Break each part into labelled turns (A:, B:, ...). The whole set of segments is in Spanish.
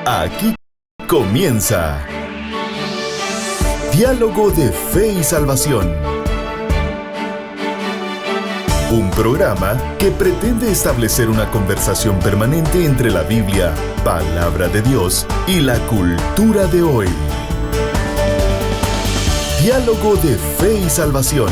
A: Aquí comienza Diálogo de Fe y Salvación. Un programa que pretende establecer una conversación permanente entre la Biblia, palabra de Dios, y la cultura de hoy. Diálogo de Fe y Salvación.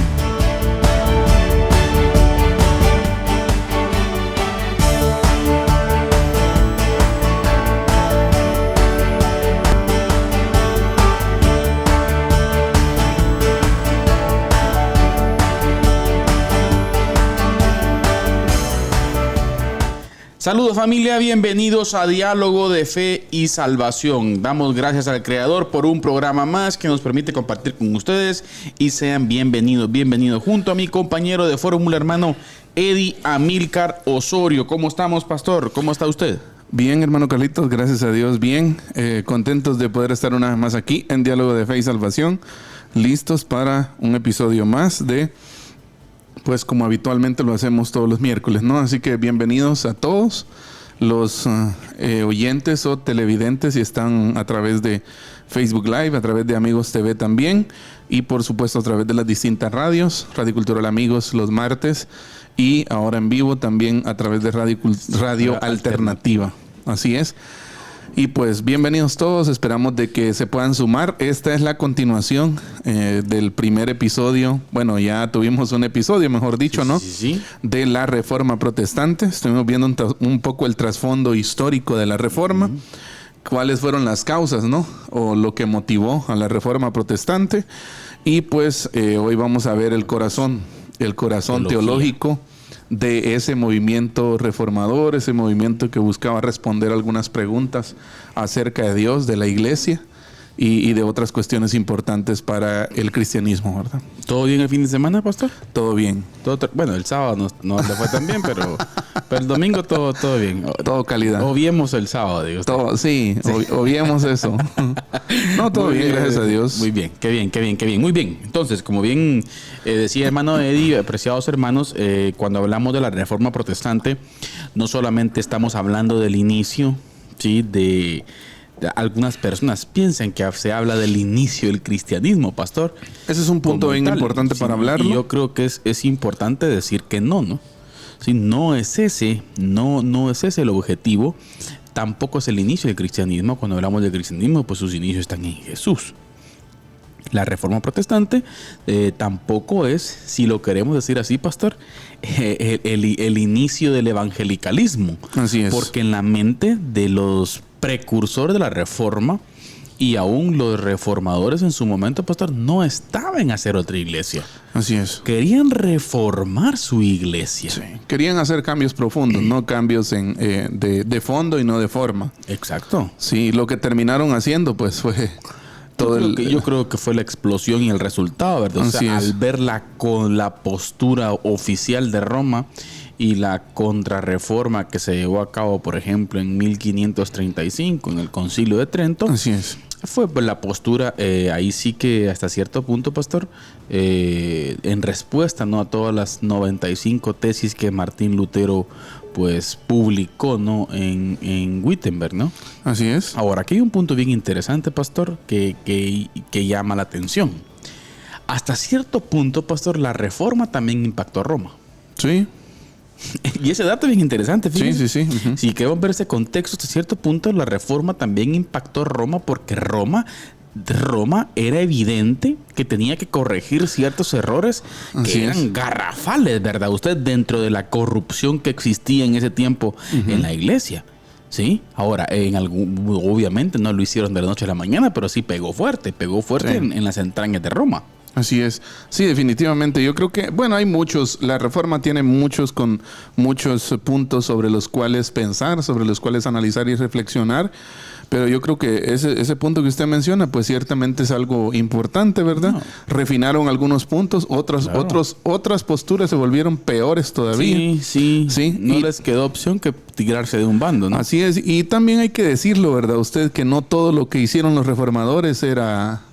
B: Saludos familia, bienvenidos a Diálogo de Fe y Salvación. Damos gracias al Creador por un programa más que nos permite compartir con ustedes y sean bienvenidos junto a mi compañero de fórmula, hermano Eddie Amílcar Osorio. ¿Cómo estamos, pastor? ¿Cómo está usted?
C: Bien, hermano Carlitos, gracias a Dios, bien. Contentos de poder estar una vez más aquí en Diálogo de Fe y Salvación, listos para un episodio más de... Pues como habitualmente lo hacemos todos los miércoles, ¿no? Así que bienvenidos a todos los oyentes o televidentes si están a través de Facebook Live, a través de Amigos TV también y por supuesto a través de las distintas radios, Radio Cultural Amigos los martes y ahora en vivo también a través de Radio Alternativa. Así es. Y pues bienvenidos todos, esperamos de que se puedan sumar. Esta es la continuación del primer episodio. Bueno, ya tuvimos un episodio, mejor dicho, ¿no?
B: Sí.
C: De la Reforma Protestante. Estuvimos viendo un poco el trasfondo histórico de la Reforma. Cuáles fueron las causas, ¿no? O lo que motivó a la Reforma Protestante. Y pues hoy vamos a ver el corazón teológico de ese movimiento reformador, ese movimiento que buscaba responder algunas preguntas acerca de Dios, de la iglesia y de otras cuestiones importantes para el cristianismo, ¿verdad?
B: ¿Todo bien el fin de semana, pastor?
C: Todo bien.
B: Bueno, el sábado no le fue tan bien, pero el domingo todo bien.
C: Todo calidad.
B: Obviemos el sábado, digo.
C: Sí. Obviemos eso. No, todo bien, gracias a Dios.
B: Muy bien, qué bien. Muy bien. Entonces, como bien decía hermano Eddie, apreciados hermanos, cuando hablamos de la Reforma Protestante, no solamente estamos hablando del inicio, ¿sí? De algunas personas piensan que se habla del inicio del cristianismo, pastor.
C: Ese es un punto bien importante para hablarlo.
B: Y yo creo que es importante decir que no. Sí, no es ese el objetivo. Tampoco es el inicio del cristianismo. Cuando hablamos del cristianismo, pues sus inicios están en Jesús. La Reforma Protestante tampoco es, si lo queremos decir así, pastor, el inicio del evangelicalismo.
C: Así es.
B: Porque en la mente de los precursores de la Reforma y aún los reformadores en su momento, pastor, no estaban en hacer otra iglesia.
C: Así es.
B: Querían reformar su iglesia.
C: Sí. Querían hacer cambios profundos, no cambios de fondo y no de forma.
B: Exacto.
C: Sí, lo que terminaron haciendo pues fue...
B: Yo creo que fue la explosión y el resultado, ¿verdad? O sea, al verla con la postura oficial de Roma y la contrarreforma que se llevó a cabo, por ejemplo, en 1535 en el Concilio de Trento.
C: Así es.
B: Fue la postura, ahí sí que hasta cierto punto, pastor, en respuesta, ¿no?, a todas las 95 tesis que Martín Lutero pues publicó, ¿no?, en Wittenberg, ¿no?
C: Así es.
B: Ahora, aquí hay un punto bien interesante, pastor, que llama la atención. Hasta cierto punto, pastor, la Reforma también impactó a Roma.
C: Sí.
B: Y ese dato es bien interesante, fíjense.
C: Sí. Uh-huh.
B: Si queremos ver ese contexto, hasta cierto punto la Reforma también impactó a Roma, porque Roma era evidente que tenía que corregir ciertos errores que eran garrafales, ¿verdad? Usted, dentro de la corrupción que existía en ese tiempo en la iglesia. ¿Sí? Ahora, obviamente no lo hicieron de la noche a la mañana, pero sí pegó fuerte en las entrañas de Roma.
C: Así es. Sí, definitivamente. Yo creo que, bueno, hay muchos. La Reforma tiene muchos puntos sobre los cuales pensar, sobre los cuales analizar y reflexionar. Pero yo creo que ese punto que usted menciona, pues ciertamente es algo importante, ¿verdad? No. Refinaron algunos puntos, otras posturas se volvieron peores todavía.
B: Sí. No les quedó opción que tirarse de un bando, ¿no?
C: Así es. Y también hay que decirlo, ¿verdad? Usted, que no todo lo que hicieron los reformadores era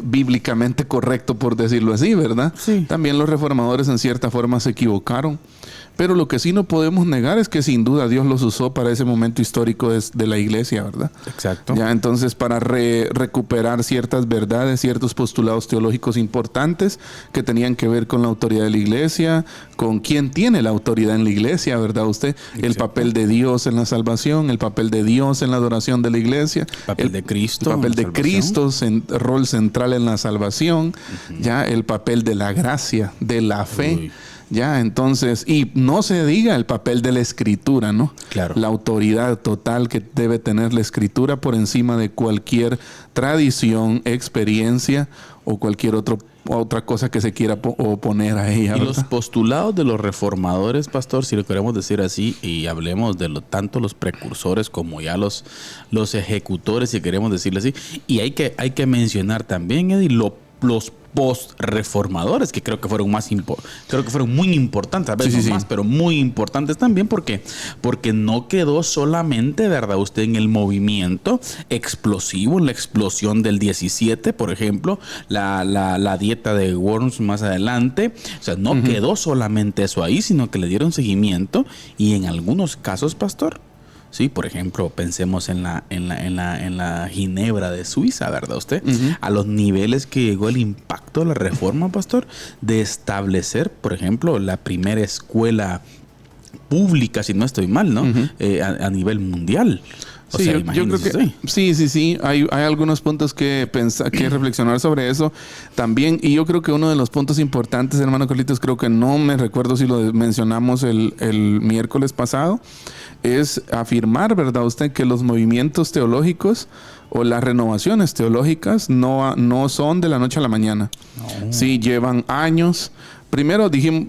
C: bíblicamente correcto, por decirlo así, ¿verdad?
B: Sí.
C: También los reformadores en cierta forma se equivocaron. Pero lo que sí no podemos negar es que sin duda Dios los usó para ese momento histórico de la iglesia, ¿verdad?
B: Exacto.
C: Ya, entonces para recuperar ciertas verdades, ciertos postulados teológicos importantes que tenían que ver con la autoridad de la iglesia, con quién tiene la autoridad en la iglesia, ¿verdad usted?
B: Exacto.
C: El papel de Dios en la salvación, el papel de Dios en la adoración de la iglesia,
B: El papel de Cristo.
C: el papel de Cristo, rol central en la salvación, ya el papel de la gracia, de la fe.
B: Uy.
C: Ya, entonces, y no se diga el papel de la escritura, ¿no?
B: Claro.
C: La autoridad total que debe tener la escritura por encima de cualquier tradición, experiencia o cualquier otra cosa que se quiera oponer a ella.
B: Y
C: ¿verdad?
B: los postulados de los reformadores, pastor, si lo queremos decir así, y hablemos de tanto los precursores como ya los ejecutores, si queremos decirlo así, y hay que mencionar también, Eddie, los post-reformadores, que creo que fueron muy importantes, a veces
C: Sí.
B: más, pero muy importantes también, porque no quedó solamente, ¿verdad? Usted en el movimiento explosivo, en la explosión del 17, por ejemplo, la dieta de Worms más adelante, o sea, no quedó solamente eso ahí, sino que le dieron seguimiento y en algunos casos, pastor, sí, por ejemplo, pensemos en la Ginebra de Suiza, ¿verdad usted? A los niveles que llegó el impacto de la reforma, pastor, de establecer, por ejemplo, la primera escuela pública, si no estoy mal, ¿no? A nivel mundial. O
C: Sí,
B: sea,
C: yo creo que
B: usted.
C: sí. Hay algunos puntos que reflexionar sobre eso también. Y yo creo que uno de los puntos importantes, hermano Carlitos, creo que no me recuerdo si lo mencionamos el miércoles pasado, es afirmar, ¿verdad usted?, que los movimientos teológicos o las renovaciones teológicas no son de la noche a la mañana. No. Sí, llevan años. Primero dijimos,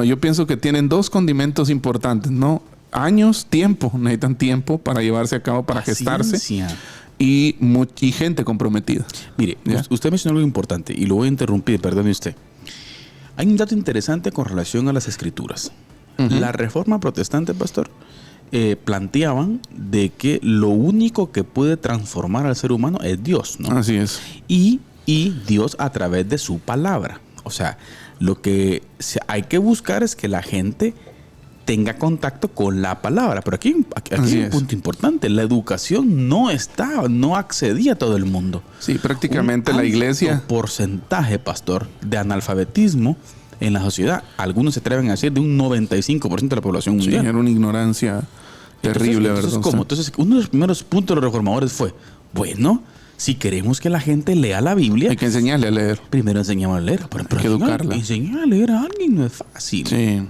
C: yo pienso que tienen dos condimentos importantes, ¿no? Años, tiempo, necesitan tiempo para llevarse a cabo, para gestarse, y gente comprometida.
B: Mire, usted mencionó algo importante y lo voy a interrumpir, perdone usted. Hay un dato interesante con relación a las escrituras. La reforma protestante, pastor, planteaban de que lo único que puede transformar al ser humano es Dios, ¿no?
C: Así es.
B: Y Dios a través de su palabra. O sea, lo que hay que buscar es que la gente tenga contacto con la palabra. Pero aquí hay un punto importante. La educación no accedía a todo el mundo.
C: Sí, prácticamente la iglesia.
B: Un porcentaje, pastor, de analfabetismo en la sociedad. Algunos se atreven a decir de un 95% de la población mundial.
C: Sí, era una ignorancia terrible,
B: ¿verdad?
C: Entonces,
B: uno de los primeros puntos de los reformadores fue, bueno, si queremos que la gente lea la Biblia,
C: hay que enseñarle a leer.
B: Primero enseñamos a leer. Pero
C: hay que educarla.
B: Enseñar a leer a alguien no es fácil.
C: Sí.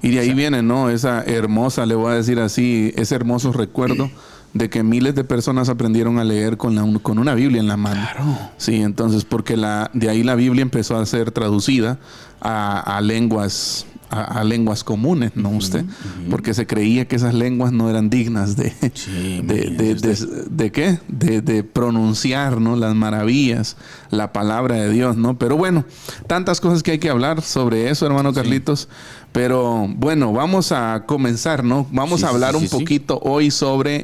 C: Y de ahí viene, ¿no? Esa hermosa, le voy a decir así, ese hermoso recuerdo de que miles de personas aprendieron a leer con una Biblia en la mano.
B: Claro.
C: Sí, entonces porque de ahí la Biblia empezó a ser traducida a lenguas comunes, ¿no usted? Porque se creía que esas lenguas no eran dignas de pronunciar, ¿no? Las maravillas, la palabra de Dios, ¿no? Pero bueno, tantas cosas que hay que hablar sobre eso, hermano Carlitos. Pero bueno, vamos a comenzar, ¿no? Vamos a hablar un poquito hoy sobre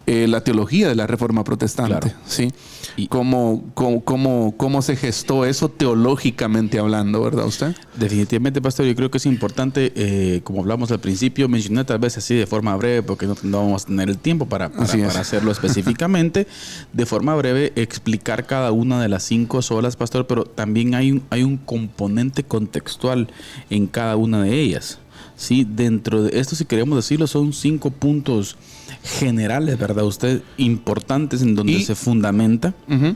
C: la teología de la Reforma Protestante, claro. ¿Sí? Y cómo se gestó eso teológicamente hablando, ¿verdad usted?
B: Definitivamente, pastor, yo creo que es importante, como hablamos al principio, mencionar tal vez así de forma breve, porque no vamos a tener el tiempo para hacerlo específicamente, de forma breve, explicar cada una de las 5 solas, pastor, pero también hay un componente contextual en cada una de ellas. Sí, dentro de esto, si queremos decirlo, son 5 puntos generales, ¿verdad? Usted, importantes en donde se fundamenta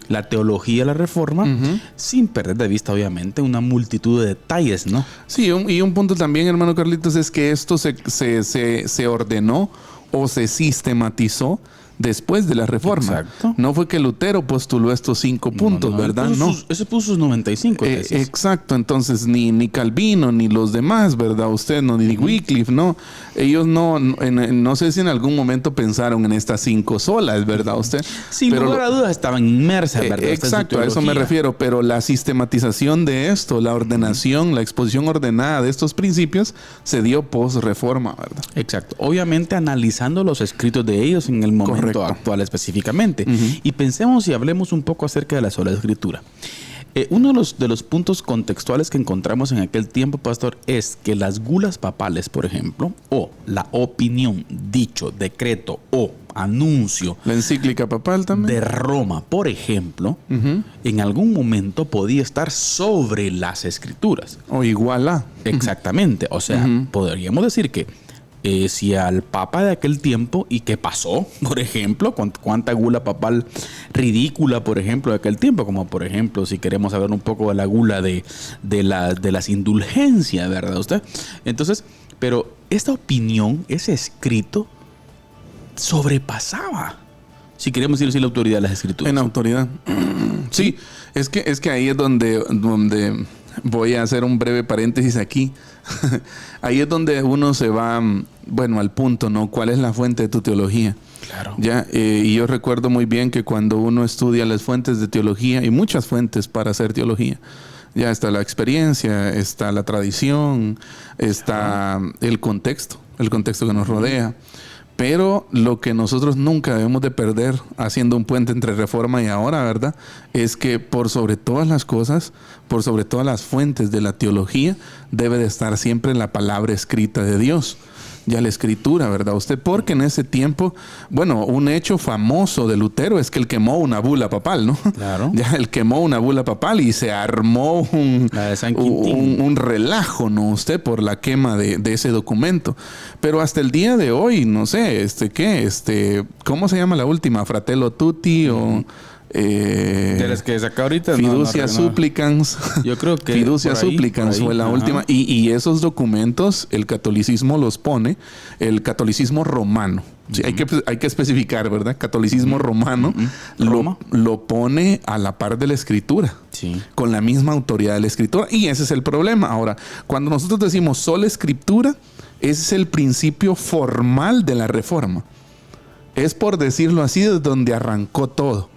B: la teología de la Reforma, sin perder de vista, obviamente, una multitud de detalles, ¿no?
C: Sí, y un punto también, hermano Carlitos, es que esto se ordenó o se sistematizó después de la Reforma.
B: Exacto.
C: No fue que Lutero postuló estos 5 puntos, ¿verdad?
B: Ese puso sus 95 tesis.
C: Exacto. Entonces, ni Calvino, ni los demás, ¿verdad? Usted, no, ni Wycliffe, ¿no? Ellos no sé si en algún momento pensaron en estas 5 solas, ¿verdad? Usted.
B: Sin lugar a dudas estaban inmersas, ¿verdad?
C: Exacto, a eso me refiero. Pero la sistematización de esto, la ordenación, la exposición ordenada de estos principios, se dio post-Reforma, ¿verdad?
B: Exacto. Obviamente analizando los escritos de ellos en el momento actual específicamente. Y pensemos y hablemos un poco acerca de la sola escritura. Uno de los puntos contextuales que encontramos en aquel tiempo, pastor, es que las gulas papales, por ejemplo, o la opinión, dicho, decreto o anuncio,
C: la encíclica papal también,
B: de Roma, por ejemplo, en algún momento podía estar sobre las escrituras.
C: O igual a.
B: Exactamente. O sea, podríamos decir que si al papa de aquel tiempo, ¿y qué pasó? Por ejemplo, cuánta gula papal ridícula, por ejemplo, de aquel tiempo, como por ejemplo, si queremos saber un poco de la gula de las indulgencias, ¿verdad usted? Entonces, pero esta opinión, ese escrito, sobrepasaba, si queremos decir así, la autoridad de las escrituras.
C: En autoridad. Sí, es que ahí es donde voy a hacer un breve paréntesis aquí. Ahí es donde uno se va, bueno, al punto, ¿no? ¿Cuál es la fuente de tu teología?
B: Claro.
C: Ya, y yo recuerdo muy bien que cuando uno estudia las fuentes de teología, hay muchas fuentes para hacer teología. Ya está la experiencia, está la tradición, está el contexto que nos rodea. Pero lo que nosotros nunca debemos de perder haciendo un puente entre Reforma y ahora, ¿verdad? Es que por sobre todas las cosas, por sobre todas las fuentes de la teología, debe de estar siempre la palabra escrita de Dios. Ya la escritura, ¿verdad? Usted, porque en ese tiempo, bueno, un hecho famoso de Lutero es que él quemó una bula papal, ¿no?
B: Claro.
C: Ya él quemó una bula papal y se armó un relajo, ¿no? Usted, por la quema de ese documento. Pero hasta el día de hoy, no sé, ¿cómo se llama la última? Fratello Tutti o...
B: de las que saca ahorita,
C: Fiducia Supplicans.
B: Yo creo que
C: Fiducia Supplicans fue la última. Y esos documentos, el catolicismo los pone, el catolicismo romano. Sí, hay que especificar, ¿verdad? Catolicismo romano lo pone a la par de la escritura.
B: Sí.
C: Con la misma autoridad de la escritura. Y ese es el problema. Ahora, cuando nosotros decimos sola escritura, ese es el principio formal de la Reforma. Es, por decirlo así, desde donde arrancó todo.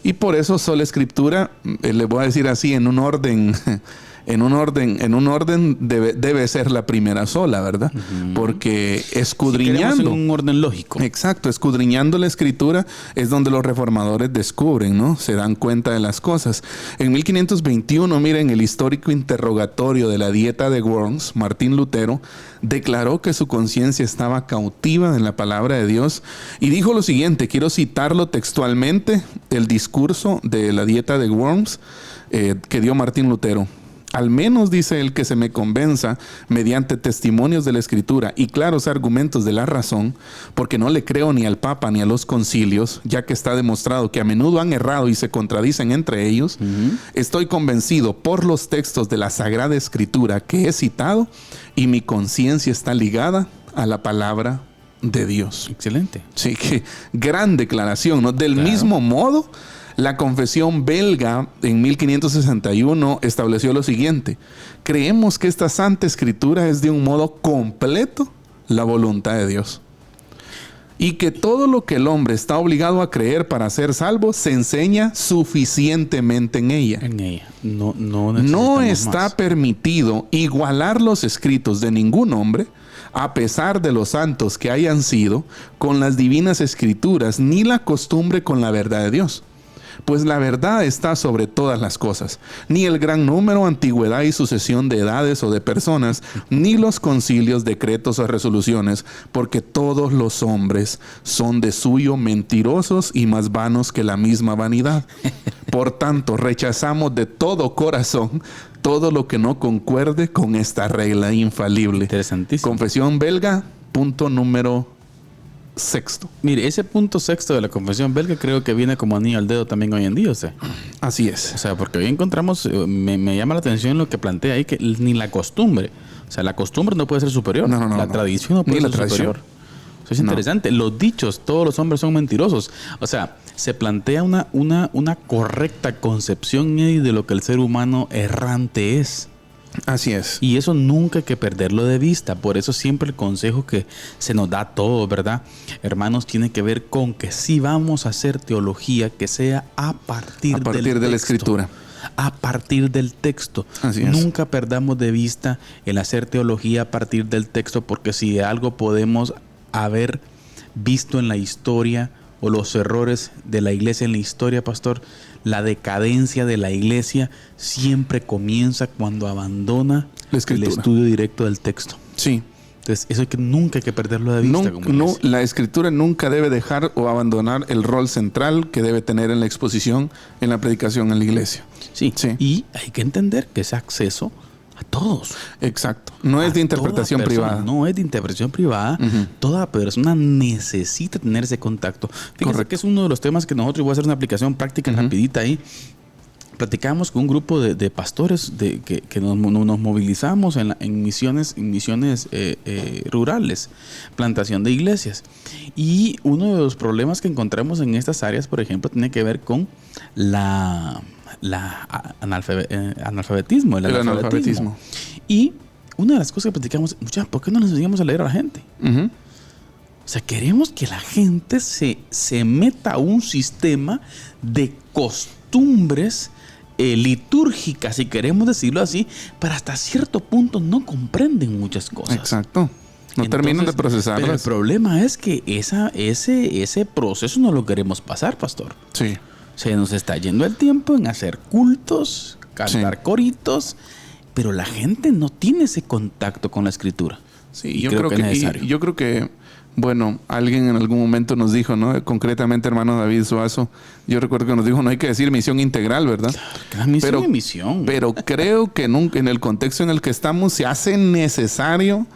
C: Y por eso sola escritura, le voy a decir así, en un orden debe ser la primera sola, ¿verdad? Porque escudriñando,
B: en un orden lógico.
C: Exacto, escudriñando la escritura es donde los reformadores descubren, ¿no? Se dan cuenta de las cosas. En 1521, miren, el histórico interrogatorio de la Dieta de Worms, Martín Lutero declaró que su conciencia estaba cautiva en la palabra de Dios y dijo lo siguiente, quiero citarlo textualmente, el discurso de la Dieta de Worms que dio Martín Lutero. Al menos, dice él, que se me convenza mediante testimonios de la Escritura y claros argumentos de la razón, porque no le creo ni al Papa ni a los concilios, ya que está demostrado que a menudo han errado y se contradicen entre ellos. Estoy convencido por los textos de la Sagrada Escritura que he citado y mi conciencia está ligada a la palabra de Dios.
B: Excelente.
C: Sí, qué gran declaración, ¿no? Del mismo modo, la confesión belga en 1561 estableció lo siguiente: creemos que esta Santa Escritura es de un modo completo la voluntad de Dios y que todo lo que el hombre está obligado a creer para ser salvo se enseña suficientemente en ella. No está permitido igualar los escritos de ningún hombre, a pesar de los santos que hayan sido, con las divinas escrituras, ni la costumbre con la verdad de Dios. Pues la verdad está sobre todas las cosas. Ni el gran número, antigüedad y sucesión de edades o de personas, ni los concilios, decretos o resoluciones, porque todos los hombres son de suyo mentirosos y más vanos que la misma vanidad. Por tanto, rechazamos de todo corazón todo lo que no concuerde con esta regla infalible.
B: Interesantísimo.
C: Confesión belga, punto número 6.
B: Mire, ese punto 6 de la confesión belga creo que viene como anillo al dedo también hoy en día, o sea.
C: Así es.
B: O sea, porque hoy encontramos, me llama la atención lo que plantea ahí, que ni la costumbre, o sea, la costumbre no puede ser superior. La tradición no puede ser superior. Eso es interesante. Los dichos, todos los hombres son mentirosos. O sea, se plantea una correcta concepción de lo que el ser humano errante es.
C: Así es.
B: Y eso nunca hay que perderlo de vista. Por eso siempre el consejo que se nos da a todos, ¿verdad? Hermanos, tiene que ver con que si vamos a hacer teología, que sea a partir
C: de la Escritura.
B: A partir del texto.
C: Así es.
B: Nunca perdamos de vista el hacer teología a partir del texto, porque si algo podemos haber visto en la historia o los errores de la iglesia en la historia, pastor, la decadencia de la iglesia siempre comienza cuando abandona el estudio directo del texto.
C: Sí.
B: Entonces, eso nunca hay que perderlo de vista.
C: La escritura nunca debe dejar o abandonar el rol central que debe tener en la exposición, en la predicación en la iglesia.
B: Sí. Y hay que entender que ese acceso a todos.
C: Exacto. No es de interpretación privada.
B: No es de interpretación privada. Toda persona necesita tener ese contacto. Fíjense que es uno de los temas que nosotros, voy a hacer una aplicación práctica rapidita ahí. Platicábamos con un grupo de pastores que nos movilizamos en misiones rurales, plantación de iglesias. Y uno de los problemas que encontramos en estas áreas, por ejemplo, tiene que ver con el analfabetismo. Y una de las cosas que platicamos, ¿por qué no les enseñamos a leer a la gente? O sea, queremos que la gente se meta a un sistema de costumbres litúrgicas, si queremos decirlo así, pero hasta cierto punto no comprenden muchas cosas.
C: Exacto. No terminan de procesarlas.
B: Pero el problema es que ese proceso no lo queremos pasar, pastor.
C: Sí.
B: Se nos está yendo el tiempo en hacer cultos, cantar coritos, pero la gente no tiene ese contacto con la escritura.
C: Sí, yo creo que bueno, alguien en algún momento nos dijo, ¿no? Concretamente, hermano David Suazo, yo recuerdo que nos dijo, no hay que decir misión integral, ¿verdad?
B: Claro, misión es misión.
C: Pero creo que en el contexto en el que estamos se hace necesario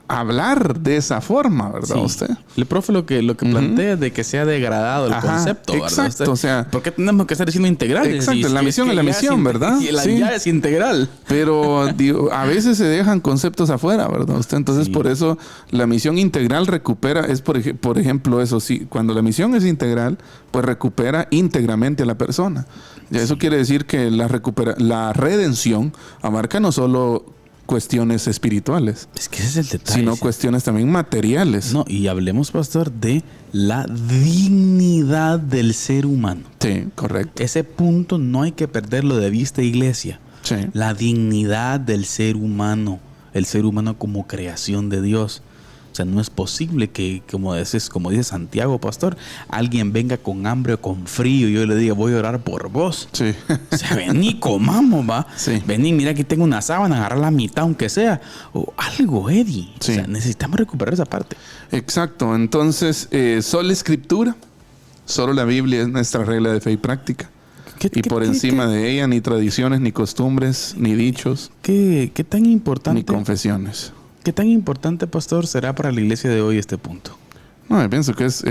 C: hablar de esa forma, ¿verdad? Usted.
B: El profe lo que plantea es de que sea degradado el concepto, ¿verdad?
C: Exacto, o sea,
B: ¿por qué tenemos que estar diciendo integral?
C: Exacto, la misión es la misión, ¿verdad?
B: Y ya es integral.
C: Pero a veces se dejan conceptos afuera, ¿verdad? Entonces, por eso la misión integral recupera, por ejemplo, eso sí, cuando la misión es integral, pues recupera íntegramente a la persona. Y eso quiere decir que la redención abarca no solo cuestiones espirituales.
B: Es que ese es el detalle.
C: Sino cuestiones también materiales.
B: No, y hablemos, pastor, de la dignidad del ser humano.
C: Sí, correcto.
B: Ese punto no hay que perderlo de vista, iglesia.
C: Sí.
B: La dignidad del ser humano. El ser humano como creación de Dios. O sea, no es posible que, como dice Santiago, pastor, alguien venga con hambre o con frío y yo le diga, voy a orar por vos.
C: Sí.
B: O sea, vení, comamos, va.
C: Sí.
B: Vení, mira, aquí tengo una sábana, agarrar la mitad, aunque sea. O algo, Eddie.
C: Sí.
B: O sea, necesitamos recuperar esa parte.
C: Exacto. Entonces, solo escritura, solo la Biblia es nuestra regla de fe y práctica. Y por encima de ella, ni tradiciones, ni costumbres, ni dichos.
B: ¿Qué tan importante?
C: Ni confesiones.
B: ¿Qué tan importante, pastor, será para la iglesia de hoy este punto?
C: No, yo pienso que si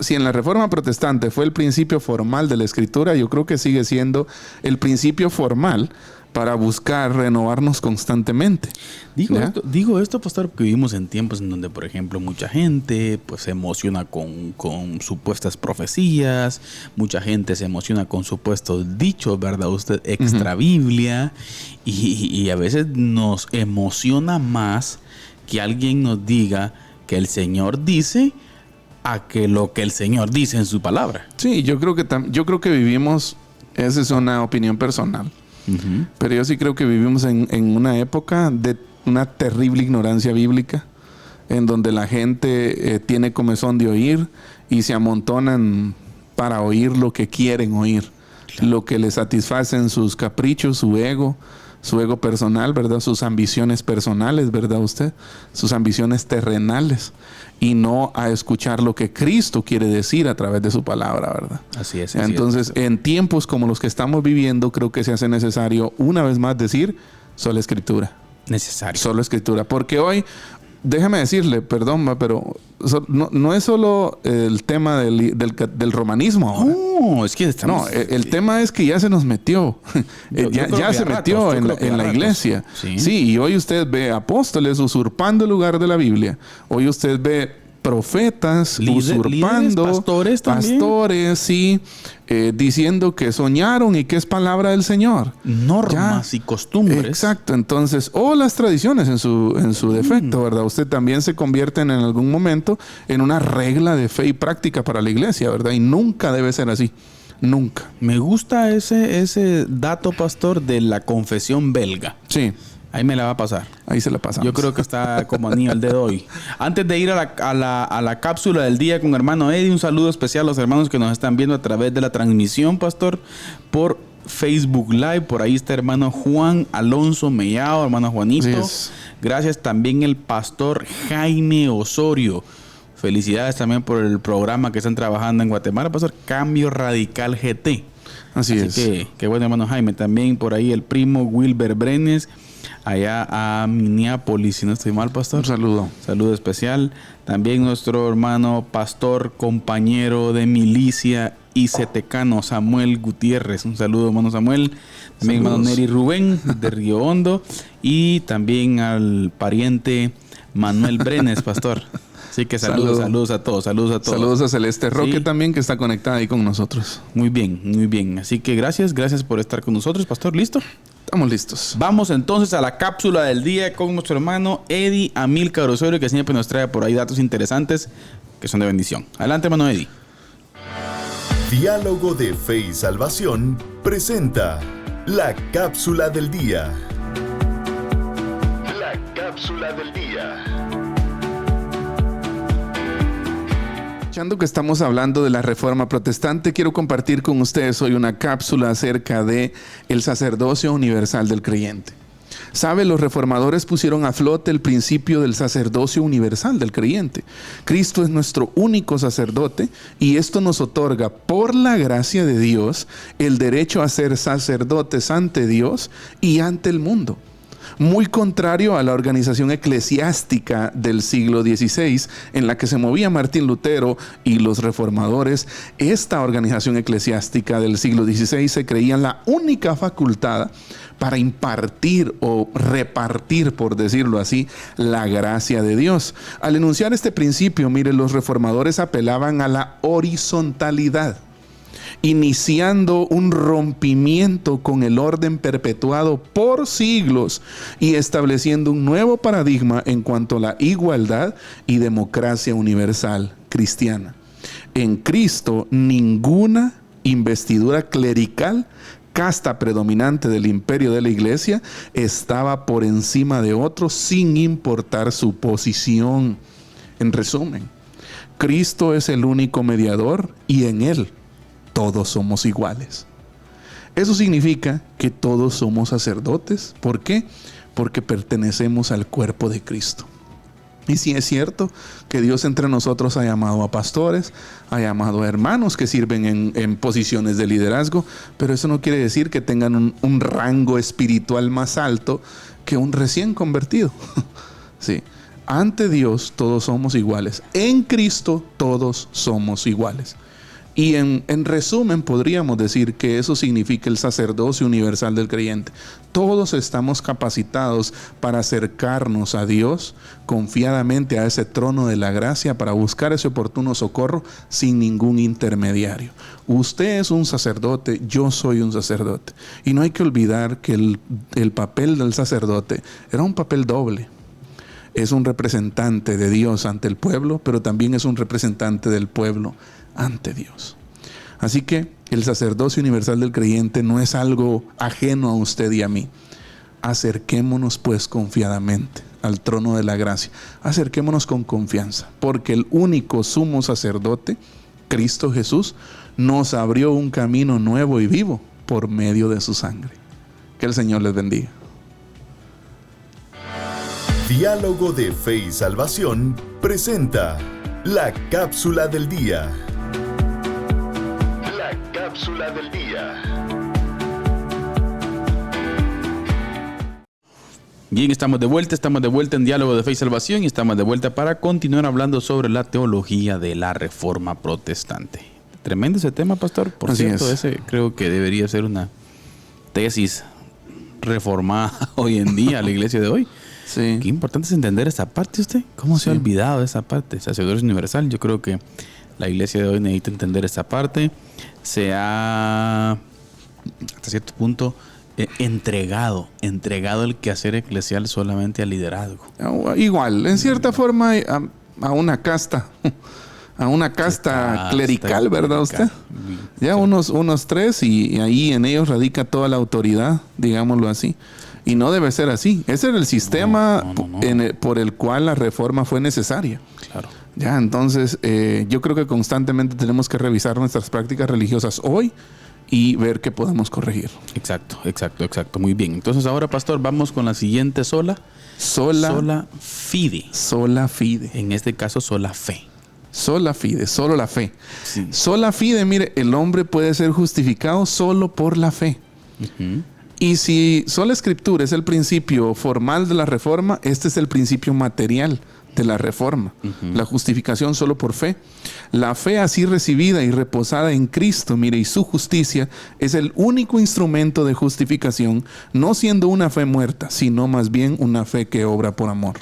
C: en la Reforma Protestante fue el principio formal de la Escritura, yo creo que sigue siendo el principio formal para buscar renovarnos constantemente.
B: Digo esto, pastor, porque vivimos en tiempos en donde, por ejemplo, mucha gente pues, se emociona con supuestas profecías, mucha gente se emociona con supuestos dichos, ¿verdad? Usted extra Biblia, y a veces nos emociona más que alguien nos diga que el Señor dice a que lo que el Señor dice en su palabra.
C: Sí, yo creo que vivimos, esa es una opinión personal. Pero yo sí creo que vivimos en una época de una terrible ignorancia bíblica, en donde la gente tiene comezón de oír y se amontonan para oír lo que quieren oír, lo que les satisfacen sus caprichos, su ego personal, ¿verdad? Sus ambiciones personales, ¿verdad usted? Sus ambiciones terrenales, y no a escuchar lo que Cristo quiere decir a través de su palabra, ¿verdad?
B: Así es.
C: Entonces, en tiempos como los que estamos viviendo, creo que se hace necesario una vez más decir solo escritura.
B: Necesario.
C: Solo escritura. Porque hoy, déjame decirle, perdón, pero no es solo el tema del romanismo ahora.
B: No, es que estamos...
C: No, el tema es que ya se nos metió. ya se metió en la iglesia. Sí, y hoy usted ve apóstoles usurpando el lugar de la Biblia. Hoy usted ve profetas usurpando, pastores, sí, diciendo que soñaron y que es palabra del Señor.
B: Normas y costumbres.
C: Exacto. Entonces, las tradiciones en su defecto, ¿verdad? Usted también se convierten en algún momento en una regla de fe y práctica para la iglesia, ¿verdad? Y nunca debe ser así. Nunca.
B: Me gusta ese dato, pastor, de la confesión belga.
C: Sí.
B: Ahí me la va a pasar.
C: Ahí se la pasamos.
B: Yo creo que está como anillo al dedo hoy. Antes de ir a la cápsula del día con hermano Eddie, un saludo especial a los hermanos que nos están viendo a través de la transmisión, pastor, por Facebook Live. Por ahí está hermano Juan Alonso Mellao, hermano Juanito. Gracias también el pastor Jaime Osorio. Felicidades también por el programa que están trabajando en Guatemala, pastor. Cambio Radical GT. Así es. Que bueno, hermano Jaime. También por ahí el primo Wilber Brenes, allá a Minneapolis, si no estoy mal, pastor.
C: Un saludo.
B: Saludo especial. También nuestro hermano pastor, compañero de milicia y setecano, Samuel Gutiérrez. Un saludo, hermano Samuel. También hermano Neri Rubén, de Río Hondo. Y también al pariente Manuel Brenes, pastor. Así que saludos a todos.
C: Saludos a Celeste Roque también, que está conectada ahí con nosotros.
B: Muy bien. Así que gracias por estar con nosotros, pastor. ¿Listo?
C: Estamos listos.
B: Vamos entonces a la cápsula del día con nuestro hermano Eddie Amílcar Osorio, que siempre nos trae por ahí datos interesantes que son de bendición. Adelante, hermano Eddie.
A: Diálogo de Fe y Salvación presenta la cápsula del día. La cápsula del día.
C: Aprovechando que estamos hablando de la Reforma Protestante, quiero compartir con ustedes hoy una cápsula acerca de el sacerdocio universal del creyente. ¿Sabe? Los reformadores pusieron a flote el principio del sacerdocio universal del creyente. Cristo es nuestro único sacerdote y esto nos otorga, por la gracia de Dios, el derecho a ser sacerdotes ante Dios y ante el mundo. Muy contrario a la organización eclesiástica del siglo XVI, en la que se movía Martín Lutero y los reformadores, esta organización eclesiástica del siglo XVI se creía la única facultada para impartir o repartir, por decirlo así, la gracia de Dios. Al enunciar este principio, mire, los reformadores apelaban a la horizontalidad, iniciando un rompimiento con el orden perpetuado por siglos y estableciendo un nuevo paradigma en cuanto a la igualdad y democracia universal cristiana. En Cristo, ninguna investidura clerical, casta predominante del imperio de la iglesia, estaba por encima de otros sin importar su posición. En resumen, Cristo es el único mediador y en Él todos somos iguales. Eso significa que todos somos sacerdotes. ¿Por qué? Porque pertenecemos al cuerpo de Cristo. Y sí es cierto que Dios entre nosotros ha llamado a pastores, ha llamado a hermanos que sirven en posiciones de liderazgo, pero eso no quiere decir que tengan un rango espiritual más alto que un recién convertido. Sí. Ante Dios todos somos iguales. En Cristo todos somos iguales. Y en resumen podríamos decir que eso significa el sacerdocio universal del creyente. Todos estamos capacitados para acercarnos a Dios confiadamente a ese trono de la gracia para buscar ese oportuno socorro sin ningún intermediario. Usted es un sacerdote, yo soy un sacerdote. Y no hay que olvidar que el papel del sacerdote era un papel doble. Es un representante de Dios ante el pueblo, pero también es un representante del pueblo ante Dios. Así que el sacerdocio universal del creyente no es algo ajeno a usted y a mí. Acerquémonos pues confiadamente al trono de la gracia. Acerquémonos con confianza, porque el único sumo sacerdote, Cristo Jesús, nos abrió un camino nuevo y vivo por medio de su sangre. Que el Señor les bendiga.
A: Diálogo de Fe y Salvación presenta la cápsula del día. La cápsula del día.
B: Bien, estamos de vuelta en Diálogo de Fe y Salvación y estamos de vuelta para continuar hablando sobre la teología de la Reforma Protestante. Tremendo ese tema, pastor. Por
C: Así
B: cierto,
C: es.
B: ese creo que debería ser una tesis reformada hoy en día a la iglesia de hoy.
C: Sí.
B: Qué importante es entender esta parte, usted. ¿Cómo se ha olvidado de esa parte? Sacerdocio universal. Yo creo que la iglesia de hoy necesita entender esta parte. Se ha, hasta cierto punto, entregado el quehacer eclesial solamente al liderazgo.
C: Igual, en cierta forma, a una casta. A una casta clerical, ¿verdad usted? Ya unos tres y ahí en ellos radica toda la autoridad, digámoslo así. Y no debe ser así. Ese era el sistema
B: No.
C: por el cual la reforma fue necesaria.
B: Claro.
C: Ya, entonces yo creo que constantemente tenemos que revisar nuestras prácticas religiosas hoy y ver qué podemos corregir.
B: Exacto. Muy bien. Entonces ahora, pastor, vamos con la siguiente sola. Sola fide.
C: Sola fide.
B: En este caso, sola fe.
C: Sola fide, solo la fe.
B: Sí.
C: Sola fide, mire, el hombre puede ser justificado solo por la fe.
B: Ujú.
C: Y si sola escritura es el principio formal de la reforma, este es el principio material de la reforma. La justificación solo por fe. La fe así recibida y reposada en Cristo, mire, y su justicia es el único instrumento de justificación, no siendo una fe muerta, sino más bien una fe que obra por amor.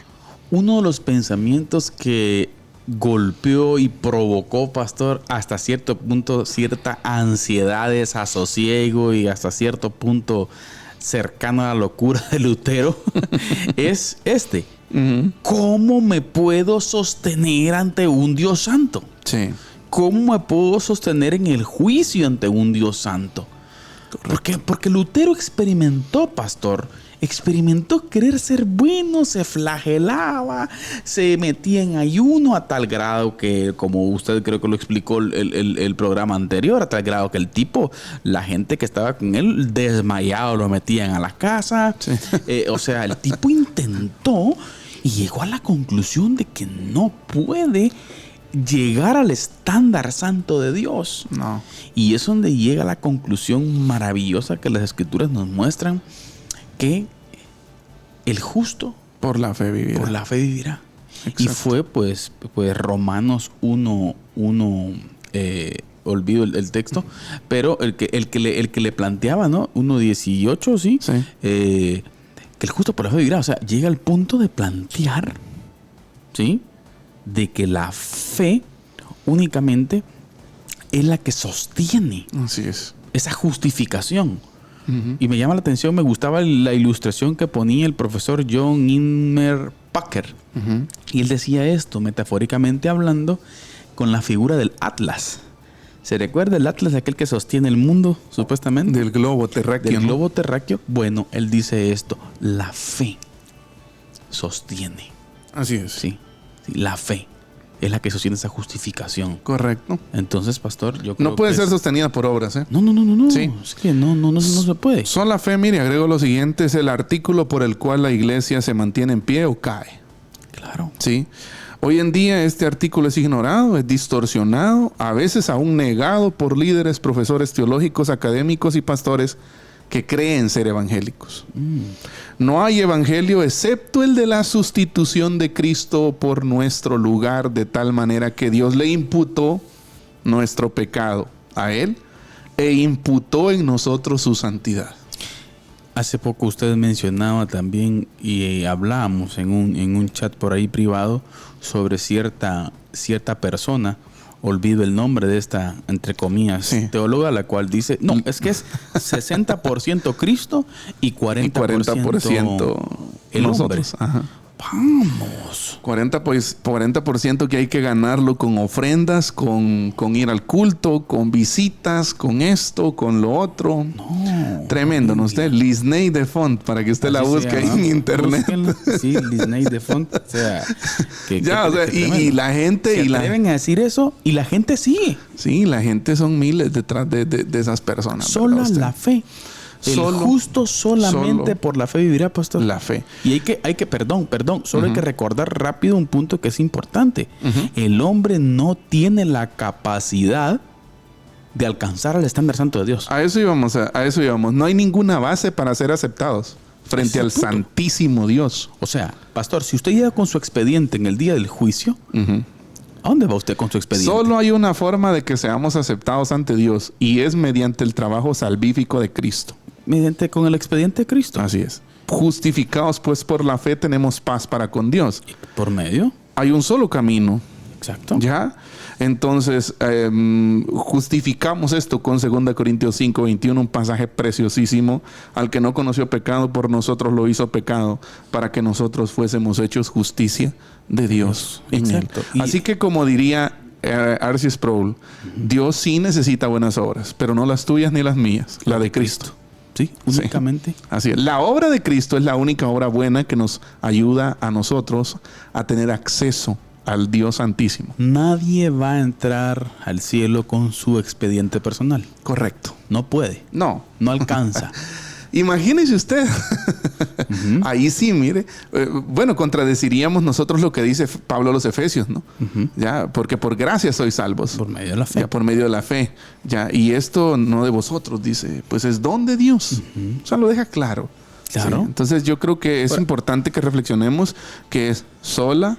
B: Uno de los pensamientos que golpeó y provocó, pastor, hasta cierto punto cierta ansiedad, desasosiego y hasta cierto punto cercano a la locura de Lutero es este. ¿Cómo me puedo sostener ante un Dios santo?
C: Sí.
B: ¿Cómo me puedo sostener en el juicio ante un Dios santo? Porque Lutero experimentó, pastor, querer ser bueno, se flagelaba, se metía en ayuno a tal grado que, como usted creo que lo explicó el programa anterior, a tal grado que el tipo, la gente que estaba con él desmayado lo metían a la casa.
C: Sí.
B: O sea, el tipo intentó y llegó a la conclusión de que no puede llegar al estándar santo de Dios.
C: No.
B: Y es donde llega la conclusión maravillosa que las escrituras nos muestran, que el justo
C: Por la fe vivirá.
B: por la fe vivirá.
C: Exacto.
B: Y fue pues Romanos 1, olvido el texto, pero el que le planteaba, ¿no? 1:18, ¿sí?
C: Sí.
B: Que el justo por la fe vivirá. O sea, llega al punto de plantear, ¿sí?, de que la fe únicamente es la que sostiene
C: Así es.
B: esa justificación. Y me llama la atención, me gustaba la ilustración que ponía el profesor John Inmer Packer. Y él decía esto, metafóricamente hablando, con la figura del Atlas. ¿Se recuerda el Atlas, aquel que sostiene el mundo, supuestamente?
C: Del globo terráqueo.
B: Del
C: ¿no?
B: globo terráqueo. Bueno, él dice esto, la fe sostiene.
C: Así es.
B: Sí, la fe es la que sostiene esa justificación.
C: Correcto.
B: Entonces, pastor, yo creo
C: No puede
B: que
C: ser
B: es-
C: sostenida por obras, ¿eh?
B: No.
C: Sí.
B: Es que no se puede.
C: Sola fe, mire, agrego lo siguiente, es el artículo por el cual la iglesia se mantiene en pie o cae.
B: Claro.
C: ¿Sí? Hoy en día este artículo es ignorado, es distorsionado, a veces aún negado por líderes, profesores teológicos, académicos y pastores que creen ser evangélicos. No hay evangelio excepto el de la sustitución de Cristo por nuestro lugar, de tal manera que Dios le imputó nuestro pecado a Él e imputó en nosotros su santidad.
B: Hace poco usted mencionaba también y hablábamos en un chat por ahí privado sobre cierta persona, olvido el nombre de esta, entre comillas,
C: Sí.
B: teóloga, la cual dice, no, es que es 60% Cristo y 40%, el
C: nosotros.
B: hombre.
C: Ajá.
B: Vamos.
C: 40% que hay que ganarlo con ofrendas, con ir al culto, con visitas, con esto, con lo otro.
B: No.
C: Tremendo, ¿no? Usted, Lisney de Font, para que usted la
B: Así se
C: busque ahí
B: llama.
C: en internet.
B: Búsquenlo. Sí, Lisney de Font. O sea,
C: Ya, o sea, y la gente...
B: Se
C: y la,
B: atreven a decir eso y la gente sigue.
C: sí, la gente son miles detrás de esas personas.
B: Solo
C: ¿verdad usted?
B: la fe. El
C: Solo-
B: justo solamente
C: solo
B: por la fe vivirá, pastor.
C: La fe.
B: Y hay que, perdón, solo hay que recordar rápido un punto que es importante. El hombre no tiene la capacidad de alcanzar el estándar santo de Dios.
C: A eso íbamos, a eso íbamos. No hay ninguna base para ser aceptados frente
B: Ese
C: al
B: es el punto.
C: santísimo Dios.
B: O sea, pastor, si usted llega con su expediente en el día del juicio, ¿a dónde va usted con su expediente?
C: Solo hay una forma de que seamos aceptados ante Dios y es mediante el trabajo salvífico de Cristo.
B: Mediante con el expediente de Cristo.
C: Así es. Justificados pues por la fe tenemos paz para con Dios.
B: ¿Por medio?
C: Hay un solo camino.
B: Exacto.
C: ¿Ya? Entonces, justificamos esto con 2 Corintios 5:21, un pasaje preciosísimo. Al que no conoció pecado, por nosotros lo hizo pecado, para que nosotros fuésemos hechos justicia de Dios en él.
B: Exacto. Y-
C: Así que, como diría R.C. Sproul, Dios sí necesita buenas obras, pero no las tuyas ni las mías, la de Cristo.
B: Sí, únicamente.
C: Sí, así es. La obra de Cristo es la única obra buena que nos ayuda a nosotros a tener acceso al Dios Santísimo.
B: Nadie va a entrar al cielo con su expediente personal.
C: Correcto.
B: No puede.
C: No.
B: No alcanza.
C: Imagínese usted. Ahí sí, mire. Bueno, contradeciríamos nosotros lo que dice Pablo a los Efesios, ¿no? Ya, porque por gracia sois salvos.
B: Por medio de la fe.
C: Ya, por medio de la fe. Ya, y esto no de vosotros, dice. Pues es don de Dios. O sea, lo deja claro.
B: Claro.
C: ¿Sí? Entonces yo creo que es importante que reflexionemos que es sola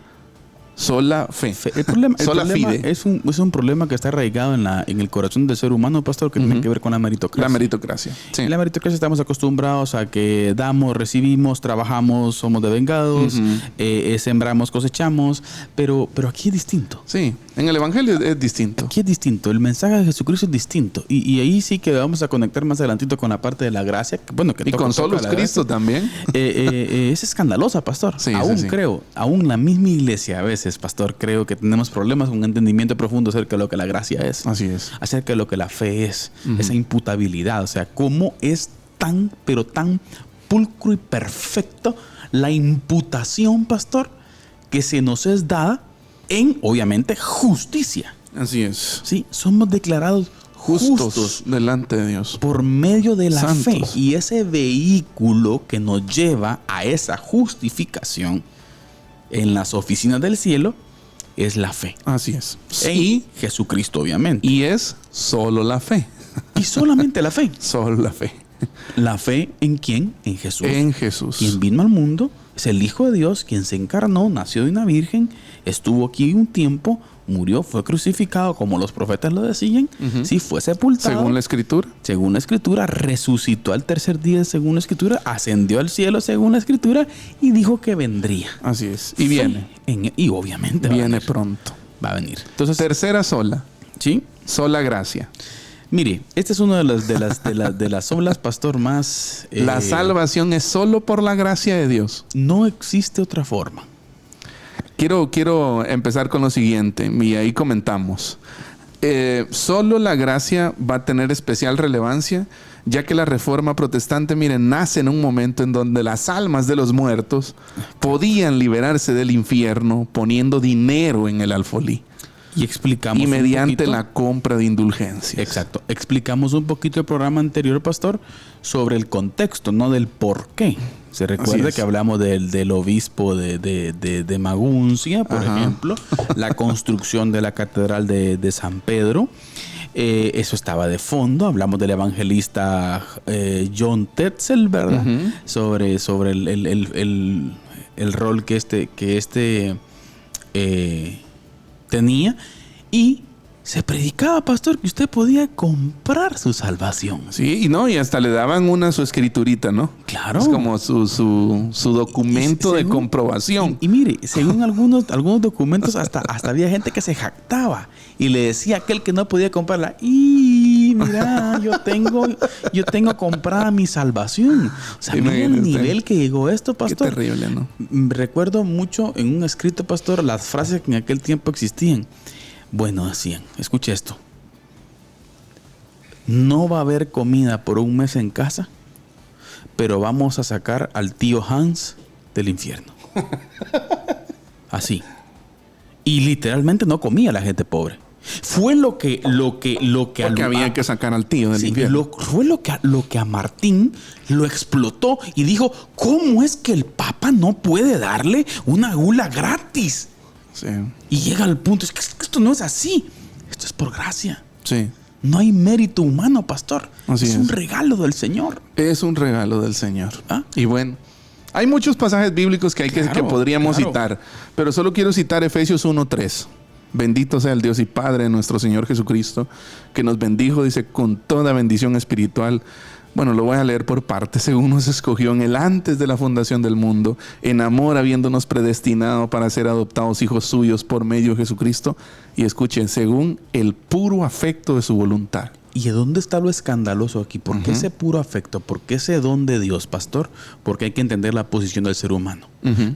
C: fe.
B: El problema
C: fide.
B: es un problema que está arraigado en el corazón del ser humano, pastor, que tiene que ver con la meritocracia.
C: La meritocracia. Sí.
B: En la meritocracia estamos acostumbrados a que damos, recibimos, trabajamos, somos devengados, sembramos, cosechamos, pero aquí es distinto.
C: Sí, en el Evangelio es distinto.
B: Aquí es distinto, el mensaje de Jesucristo es distinto. Y ahí sí que vamos a conectar más adelantito con la parte de la gracia. Que
C: y con solos Cristo también.
B: Es escandalosa, pastor.
C: Sí,
B: creo, aún la misma iglesia a veces, pastor, creo que tenemos problemas con un entendimiento profundo acerca de lo que la gracia es.
C: Así es.
B: Acerca de lo que la fe es. Esa imputabilidad. O sea, cómo es tan, pero tan pulcro y perfecto la imputación, pastor, que se nos es dada en, obviamente, justicia.
C: Así es.
B: Sí, somos declarados justos
C: delante de Dios
B: por medio de la
C: Santos.
B: fe. Y ese vehículo que nos lleva a esa justificación en las oficinas del cielo es la fe.
C: Así es.
B: Y Jesucristo, obviamente.
C: Y es solo la fe.
B: Y solamente la fe.
C: Solo la fe.
B: ¿La fe en quién? En Jesús.
C: En Jesús.
B: Quien vino al mundo, es el Hijo de Dios, quien se encarnó, nació de una virgen, estuvo aquí un tiempo, murió, fue crucificado como los profetas lo decían, sí, fue sepultado.
C: Según la Escritura.
B: Según la Escritura, resucitó al tercer día según la Escritura, ascendió al cielo según la Escritura y dijo que vendría.
C: Así es. Y viene.
B: Y obviamente
C: viene pronto.
B: Va a venir. Entonces,
C: tercera sola.
B: ¿Sí?
C: Sola gracia.
B: Mire, esta es una de las solas, pastor, más...
C: la salvación es solo por la gracia de Dios.
B: No existe otra forma.
C: Quiero empezar con lo siguiente, y ahí comentamos. Solo la gracia va a tener especial relevancia, ya que la Reforma Protestante, miren, nace en un momento en donde las almas de los muertos podían liberarse del infierno poniendo dinero en el alfolí.
B: Y explicamos
C: y mediante la compra de indulgencias.
B: Exacto. Explicamos un poquito el programa anterior, pastor, sobre el contexto, no del por qué. Se recuerda que hablamos del obispo de Maguncia, por ejemplo, la construcción de la catedral de San Pedro. Eso estaba de fondo. Hablamos del evangelista John Tetzel, ¿verdad? Sobre el rol que este tenía, y se predicaba, pastor, que usted podía comprar su salvación.
C: Sí, y hasta le daban su escriturita, ¿no?
B: Claro.
C: Es como su documento de comprobación.
B: Y mire, según algunos documentos, hasta había gente que se jactaba y le decía a aquel que no podía comprarla: y mira, yo tengo comprada mi salvación. O sea, mira el nivel que llegó esto, pastor.
C: Qué terrible, ¿no?
B: Recuerdo mucho en un escrito, pastor, las frases que en aquel tiempo existían. Bueno, decían, escuche esto: no va a haber comida por un mes en casa, pero vamos a sacar al tío Hans del infierno. Así. Y literalmente no comía la gente pobre. Fue lo que
C: había que sacar al tío del infierno.
B: Fue lo que a Martín lo explotó y dijo: ¿cómo es que el Papa no puede darle una gula gratis?
C: Sí.
B: Y llega al punto: es que esto no es así. Esto es por gracia.
C: Sí.
B: No hay mérito humano, pastor.
C: Así es
B: un regalo del Señor.
C: Es un regalo del Señor. Y bueno, hay muchos pasajes bíblicos que podríamos citar, pero solo quiero citar Efesios 1:3. Bendito sea el Dios y Padre de nuestro Señor Jesucristo, que nos bendijo, dice, con toda bendición espiritual. Bueno, lo voy a leer por partes. Según nos escogió en el antes de la fundación del mundo, en amor habiéndonos predestinado para ser adoptados hijos suyos por medio de Jesucristo. Y escuchen, según el puro afecto de su voluntad.
B: ¿Y de dónde está lo escandaloso aquí? ¿Por qué ese puro afecto? ¿Por qué ese don de Dios, pastor? Porque hay que entender la posición del ser humano.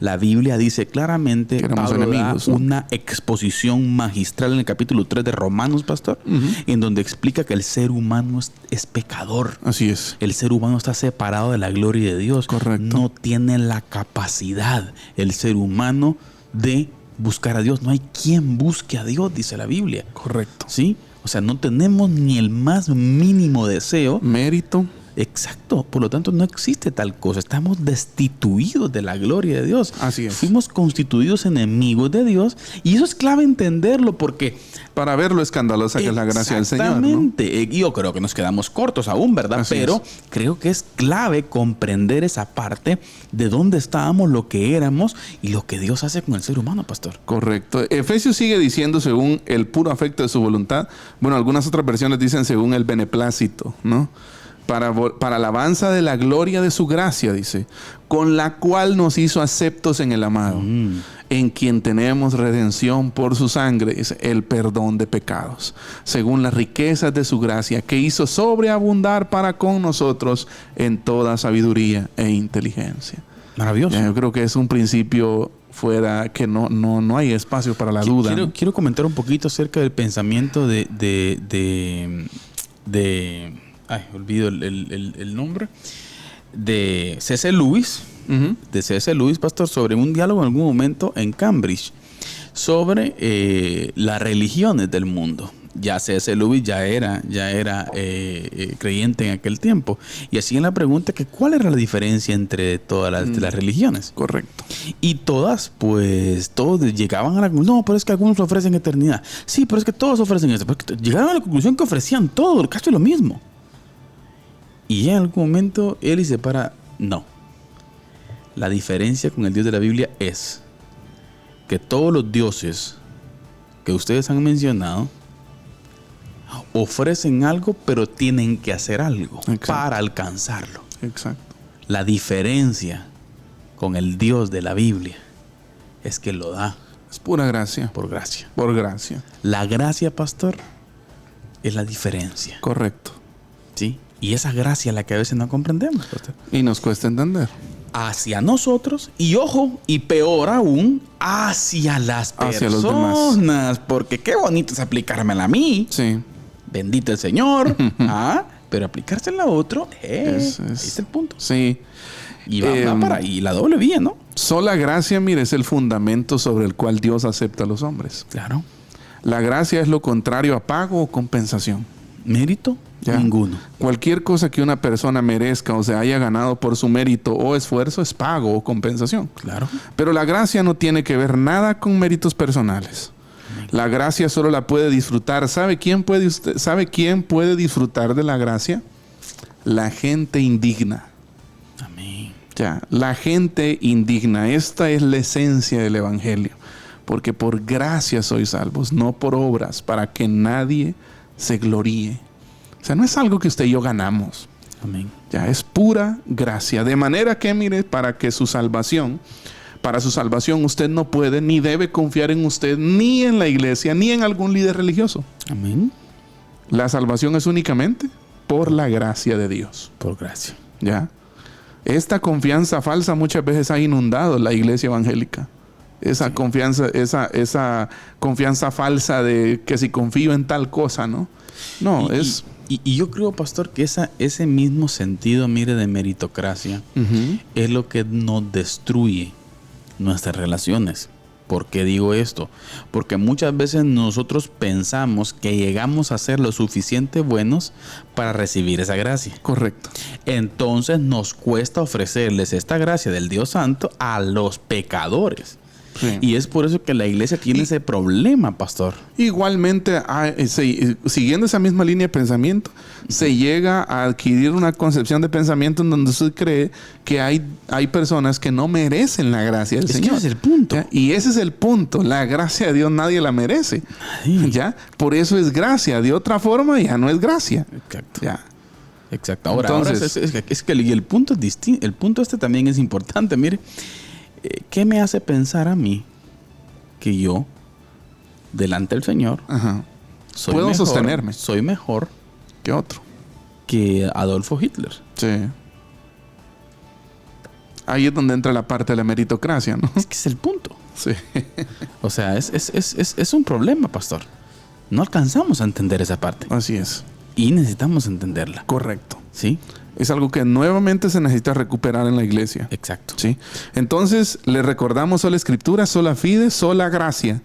B: La Biblia dice claramente, Pablo enemigos, da una exposición magistral en el capítulo 3 de Romanos, pastor, en donde explica que el ser humano es pecador.
C: Así es.
B: El ser humano está separado de la gloria de Dios.
C: Correcto.
B: No tiene la capacidad el ser humano de buscar a Dios. No hay quien busque a Dios, dice la Biblia.
C: Correcto.
B: ¿Sí? O sea, no tenemos ni el más mínimo deseo.
C: Mérito.
B: Exacto. Por lo tanto, no existe tal cosa. Estamos destituidos de la gloria de Dios.
C: Así es.
B: Fuimos constituidos enemigos de Dios. Y eso es clave entenderlo porque...
C: Para ver lo escandalosa que es la gracia del Señor, ¿no?
B: Exactamente. Yo creo que nos quedamos cortos aún, ¿verdad?
C: Así
B: Pero
C: es.
B: creo que es clave comprender esa parte de dónde estábamos, lo que éramos y lo que Dios hace con el ser humano, pastor.
C: Correcto. Efesios sigue diciendo según el puro afecto de su voluntad. Bueno, algunas otras versiones dicen según el beneplácito, ¿no? Para alabanza de la gloria de su gracia, dice, con la cual nos hizo aceptos en el amado, en quien tenemos redención por su sangre, dice, el perdón de pecados, según las riquezas de su gracia, que hizo sobreabundar para con nosotros en toda sabiduría e inteligencia.
B: Maravilloso.
C: Yo creo que es un principio fuera que no hay espacio para la duda.
B: Quiero comentar un poquito acerca del pensamiento de olvido el nombre, de C.S. Lewis, de C.S. Lewis, pastor, sobre un diálogo en algún momento en Cambridge sobre las religiones del mundo. Ya C.S. Lewis ya era creyente en aquel tiempo. Y hacían la pregunta que ¿cuál era la diferencia entre todas las religiones?
C: Correcto.
B: Y todas, pues, todos llegaban a la conclusión, no, pero es que algunos ofrecen eternidad. Sí, pero es que todos ofrecen esto. Porque llegaron a la conclusión que ofrecían todo, casi lo mismo. Y en algún momento él se para, no. La diferencia con el Dios de la Biblia es que todos los dioses que ustedes han mencionado ofrecen algo, pero tienen que hacer algo. Exacto. Para alcanzarlo.
C: Exacto.
B: La diferencia con el Dios de la Biblia es que lo da.
C: Es pura gracia.
B: Por gracia.
C: Por gracia.
B: La gracia, pastor, es la diferencia.
C: Correcto.
B: ¿Sí? Y esa gracia la que a veces no comprendemos, pastor.
C: Y nos cuesta entender.
B: Hacia nosotros y, ojo, y peor aún, hacia las personas.
C: Los demás.
B: Porque qué bonito es aplicármela a mí.
C: Sí.
B: Bendito el Señor. Pero aplicársela a otro, es el punto.
C: Sí.
B: Y va para ahí, la doble vía, ¿no?
C: Sola gracia, mire, es el fundamento sobre el cual Dios acepta a los hombres.
B: Claro.
C: La gracia es lo contrario a pago o compensación.
B: ¿Mérito? Ya. Ninguno.
C: Cualquier cosa que una persona merezca o se haya ganado por su mérito o esfuerzo es pago o compensación.
B: Claro.
C: Pero la gracia no tiene que ver nada con méritos personales. La gracia solo la puede disfrutar. ¿Sabe quién puede disfrutar de la gracia? La gente indigna.
B: Amén.
C: Ya, la gente indigna. Esta es la esencia del evangelio. Porque por gracia sois salvos, no por obras, para que nadie se gloríe. O sea, no es algo que usted y yo ganamos.
B: Amén.
C: Ya, es pura gracia. De manera que, mire, para su salvación usted no puede ni debe confiar en usted, ni en la iglesia, ni en algún líder religioso.
B: Amén.
C: La salvación es únicamente por la gracia de Dios.
B: Por gracia.
C: Ya. Esta confianza falsa muchas veces ha inundado la iglesia evangélica. Esa confianza falsa de que si confío en tal cosa, ¿no? No,
B: Y yo creo, pastor, que ese mismo sentido, mire, de meritocracia, es lo que nos destruye nuestras relaciones. ¿Por qué digo esto? Porque muchas veces nosotros pensamos que llegamos a ser lo suficiente buenos para recibir esa gracia.
C: Correcto.
B: Entonces nos cuesta ofrecerles esta gracia del Dios Santo a los pecadores. Sí. Y es por eso que la iglesia tiene ese problema, pastor.
C: Igualmente, siguiendo esa misma línea de pensamiento, se llega a adquirir una concepción de pensamiento en donde usted cree que hay personas que no merecen la gracia del Señor.
B: Que ese es el punto.
C: ¿Ya? Y ese es el punto. La gracia de Dios nadie la merece. ¿Ya? Por eso es gracia. De otra forma ya no es gracia.
B: Exacto.
C: ¿Ya?
B: Exacto. Ahora es que el punto es distinto. El punto también es importante. Mire. ¿Qué me hace pensar a mí que yo, delante del Señor,
C: puedo sostenerme?
B: Soy mejor
C: ¿Qué otro?
B: Que Adolfo Hitler.
C: Sí. Ahí es donde entra la parte de la meritocracia, ¿no?
B: Es que es el punto.
C: Sí.
B: O sea, es un problema, pastor. No alcanzamos a entender esa parte.
C: Así es.
B: Y necesitamos entenderla.
C: Correcto.
B: ¿Sí?
C: Es algo que nuevamente se necesita recuperar en la iglesia.
B: Exacto.
C: ¿Sí? Entonces, le recordamos sola escritura, sola fide, sola gracia.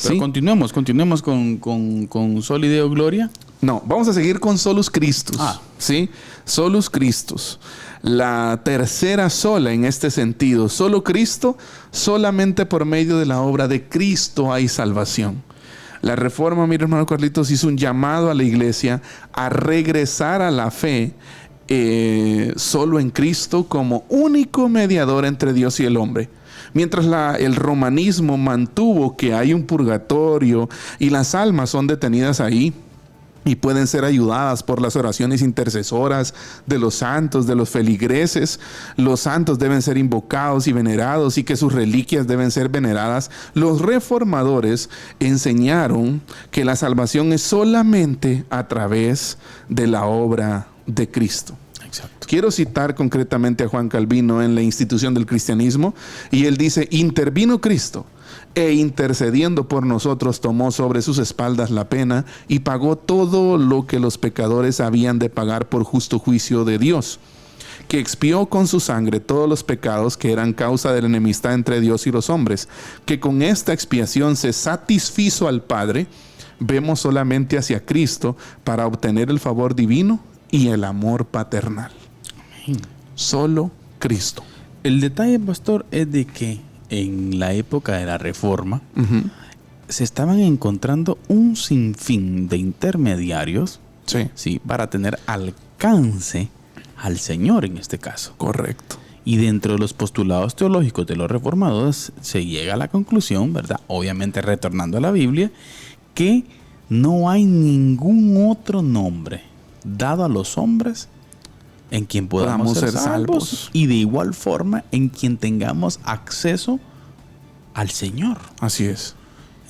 B: Pero
C: ¿Sí?
B: continuemos con Soli Deo Gloria.
C: No, vamos a seguir con solus Christus. ¿Sí? Solus Christus. La tercera sola en este sentido. Solo Cristo, solamente por medio de la obra de Cristo hay salvación. La Reforma, mi hermano Carlitos, hizo un llamado a la iglesia a regresar a la fe solo en Cristo como único mediador entre Dios y el hombre. Mientras el romanismo mantuvo que hay un purgatorio y las almas son detenidas ahí y pueden ser ayudadas por las oraciones intercesoras de los santos, de los feligreses, los santos deben ser invocados y venerados y que sus reliquias deben ser veneradas, los reformadores enseñaron que la salvación es solamente a través de la obra de Cristo.
B: Exacto.
C: Quiero citar concretamente a Juan Calvino en la Institución del Cristianismo, y él dice: intervino Cristo e intercediendo por nosotros tomó sobre sus espaldas la pena y pagó todo lo que los pecadores habían de pagar por justo juicio de Dios, que expió con su sangre todos los pecados que eran causa de la enemistad entre Dios y los hombres, que con esta expiación se satisfizo al Padre. Vemos solamente hacia Cristo para obtener el favor divino y el amor paternal.
B: Amén.
C: Solo Cristo.
B: El detalle, pastor, es de que en la época de la Reforma se estaban encontrando un sinfín de intermediarios,
C: Sí,
B: para tener alcance al Señor en este caso.
C: correcto.
B: Y dentro de los postulados teológicos de los reformadores se llega a la conclusión, ¿verdad? Obviamente retornando a la Biblia, que no hay ningún otro nombre dado a los hombres en quien podamos ser salvos, y de igual forma en quien tengamos acceso al Señor.
C: Así es.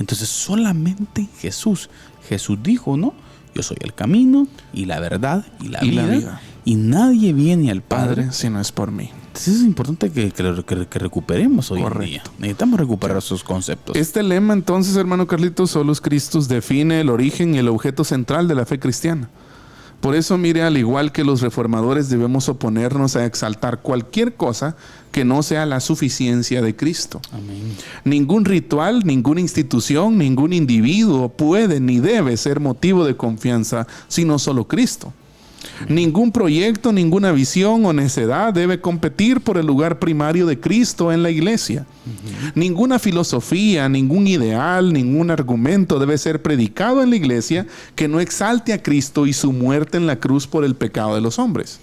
B: Entonces solamente Jesús. Jesús dijo, ¿no? Yo soy el camino y la verdad y la vida. Y nadie viene al Padre
C: si no es por mí.
B: Entonces es importante que recuperemos hoy en día. Necesitamos recuperar esos conceptos.
C: Este lema entonces, hermano Carlitos, Solus Christus, define el origen y el objeto central de la fe cristiana. Por eso, mire, al igual que los reformadores debemos oponernos a exaltar cualquier cosa que no sea la suficiencia de Cristo.
B: Amén.
C: Ningún ritual, ninguna institución, ningún individuo puede ni debe ser motivo de confianza, sino solo Cristo. Ningún proyecto, ninguna visión o necedad debe competir por el lugar primario de Cristo en la iglesia. Ninguna filosofía, ningún ideal, ningún argumento debe ser predicado en la iglesia que no exalte a Cristo y su muerte en la cruz por el pecado de los hombres.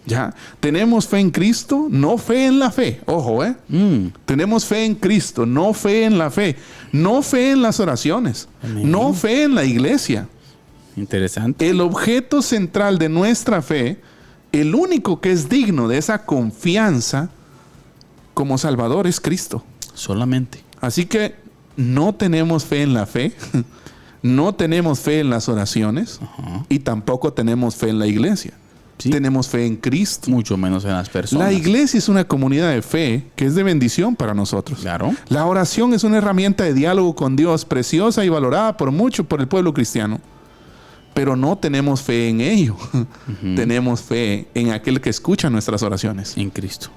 C: Ya, tenemos fe en Cristo, no fe en la fe. Ojo, Tenemos fe en Cristo, no fe en la fe. No fe en las oraciones.
B: Amén.
C: No fe en la iglesia.
B: Interesante.
C: El objeto central de nuestra fe, el único que es digno de esa confianza como Salvador, es Cristo.
B: Solamente.
C: Así que no tenemos fe en la fe, no tenemos fe en las oraciones y tampoco tenemos fe en la iglesia.
B: Sí.
C: Tenemos fe en Cristo.
B: Mucho menos en las personas.
C: La iglesia es una comunidad de fe que es de bendición para nosotros.
B: Claro.
C: La oración es una herramienta de diálogo con Dios preciosa y valorada por mucho por el pueblo cristiano. Pero no tenemos fe en ello. Tenemos fe en aquel que escucha nuestras oraciones.
B: En Cristo.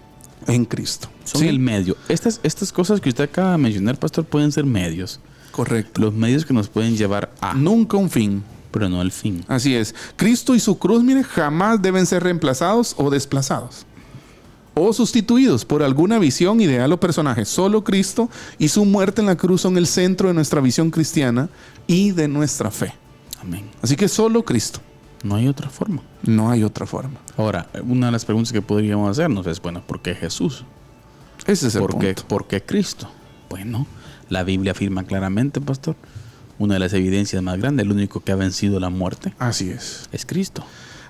C: En Cristo.
B: Son el medio. Estas cosas que usted acaba de mencionar, pastor, pueden ser medios.
C: Correcto.
B: Los medios que nos pueden llevar a.
C: Nunca un fin.
B: Pero no el fin.
C: Así es. Cristo y su cruz, mire, jamás deben ser reemplazados o desplazados o sustituidos por alguna visión, ideal o personaje. Solo Cristo y su muerte en la cruz son el centro de nuestra visión cristiana y de nuestra fe.
B: Amén.
C: Así que solo Cristo.
B: No hay otra forma.
C: No hay otra forma.
B: Ahora, una de las preguntas que podríamos hacernos es, bueno, ¿por qué Jesús?
C: Ese es el punto.
B: ¿Por qué Cristo? Bueno, la Biblia afirma claramente, pastor, una de las evidencias más grandes, el único que ha vencido la muerte,
C: Así es.
B: Cristo.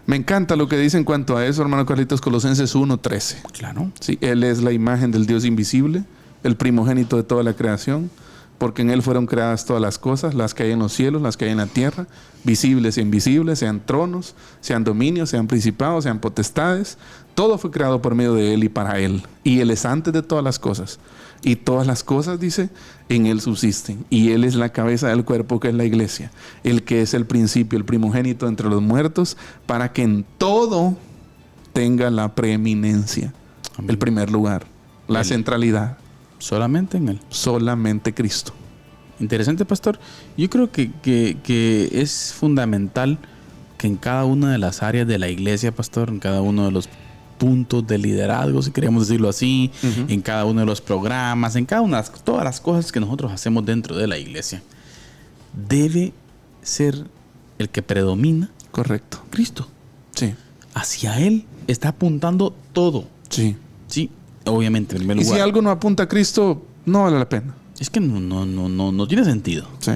C: Me encanta lo que dice en cuanto a eso, hermano Carlitos, Colosenses 1:13.
B: Claro.
C: Sí, Él es la imagen del Dios invisible, el primogénito de toda la creación, porque en Él fueron creadas todas las cosas, las que hay en los cielos, las que hay en la tierra, visibles e invisibles, sean tronos, sean dominios, sean principados, sean potestades. Todo fue creado por medio de Él y para Él. Y Él es antes de todas las cosas. Y todas las cosas, dice, en Él subsisten. Y Él es la cabeza del cuerpo, que es la iglesia. El que es el principio, el primogénito entre los muertos, para que en todo tenga la preeminencia. Amén. El primer lugar, la centralidad.
B: Solamente en Él.
C: Solamente Cristo.
B: Interesante, pastor. Yo creo que es fundamental que en cada una de las áreas de la iglesia, pastor, en cada uno de los puntos de liderazgo, si queremos decirlo así, en cada uno de los programas, en cada una de todas las cosas que nosotros hacemos dentro de la iglesia, debe ser el que predomina.
C: Correcto.
B: Cristo.
C: Sí.
B: Hacia Él está apuntando todo.
C: Sí.
B: Sí, obviamente, en primer lugar.
C: Y si algo no apunta a Cristo, no vale la pena.
B: Es que no tiene sentido.
C: Sí.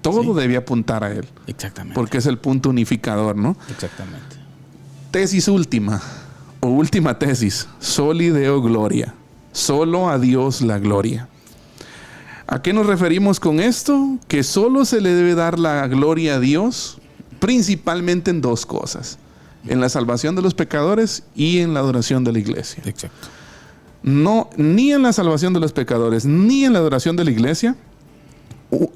C: Todo debe apuntar a Él.
B: Exactamente.
C: Porque es el punto unificador, ¿no?
B: Exactamente.
C: Tesis última, o última tesis, Soli Deo Gloria. Solo a Dios la gloria. ¿A qué nos referimos con esto? Que solo se le debe dar la gloria a Dios, principalmente en dos cosas: en la salvación de los pecadores y en la adoración de la iglesia.
B: Exacto.
C: No, ni en la salvación de los pecadores, ni en la adoración de la iglesia,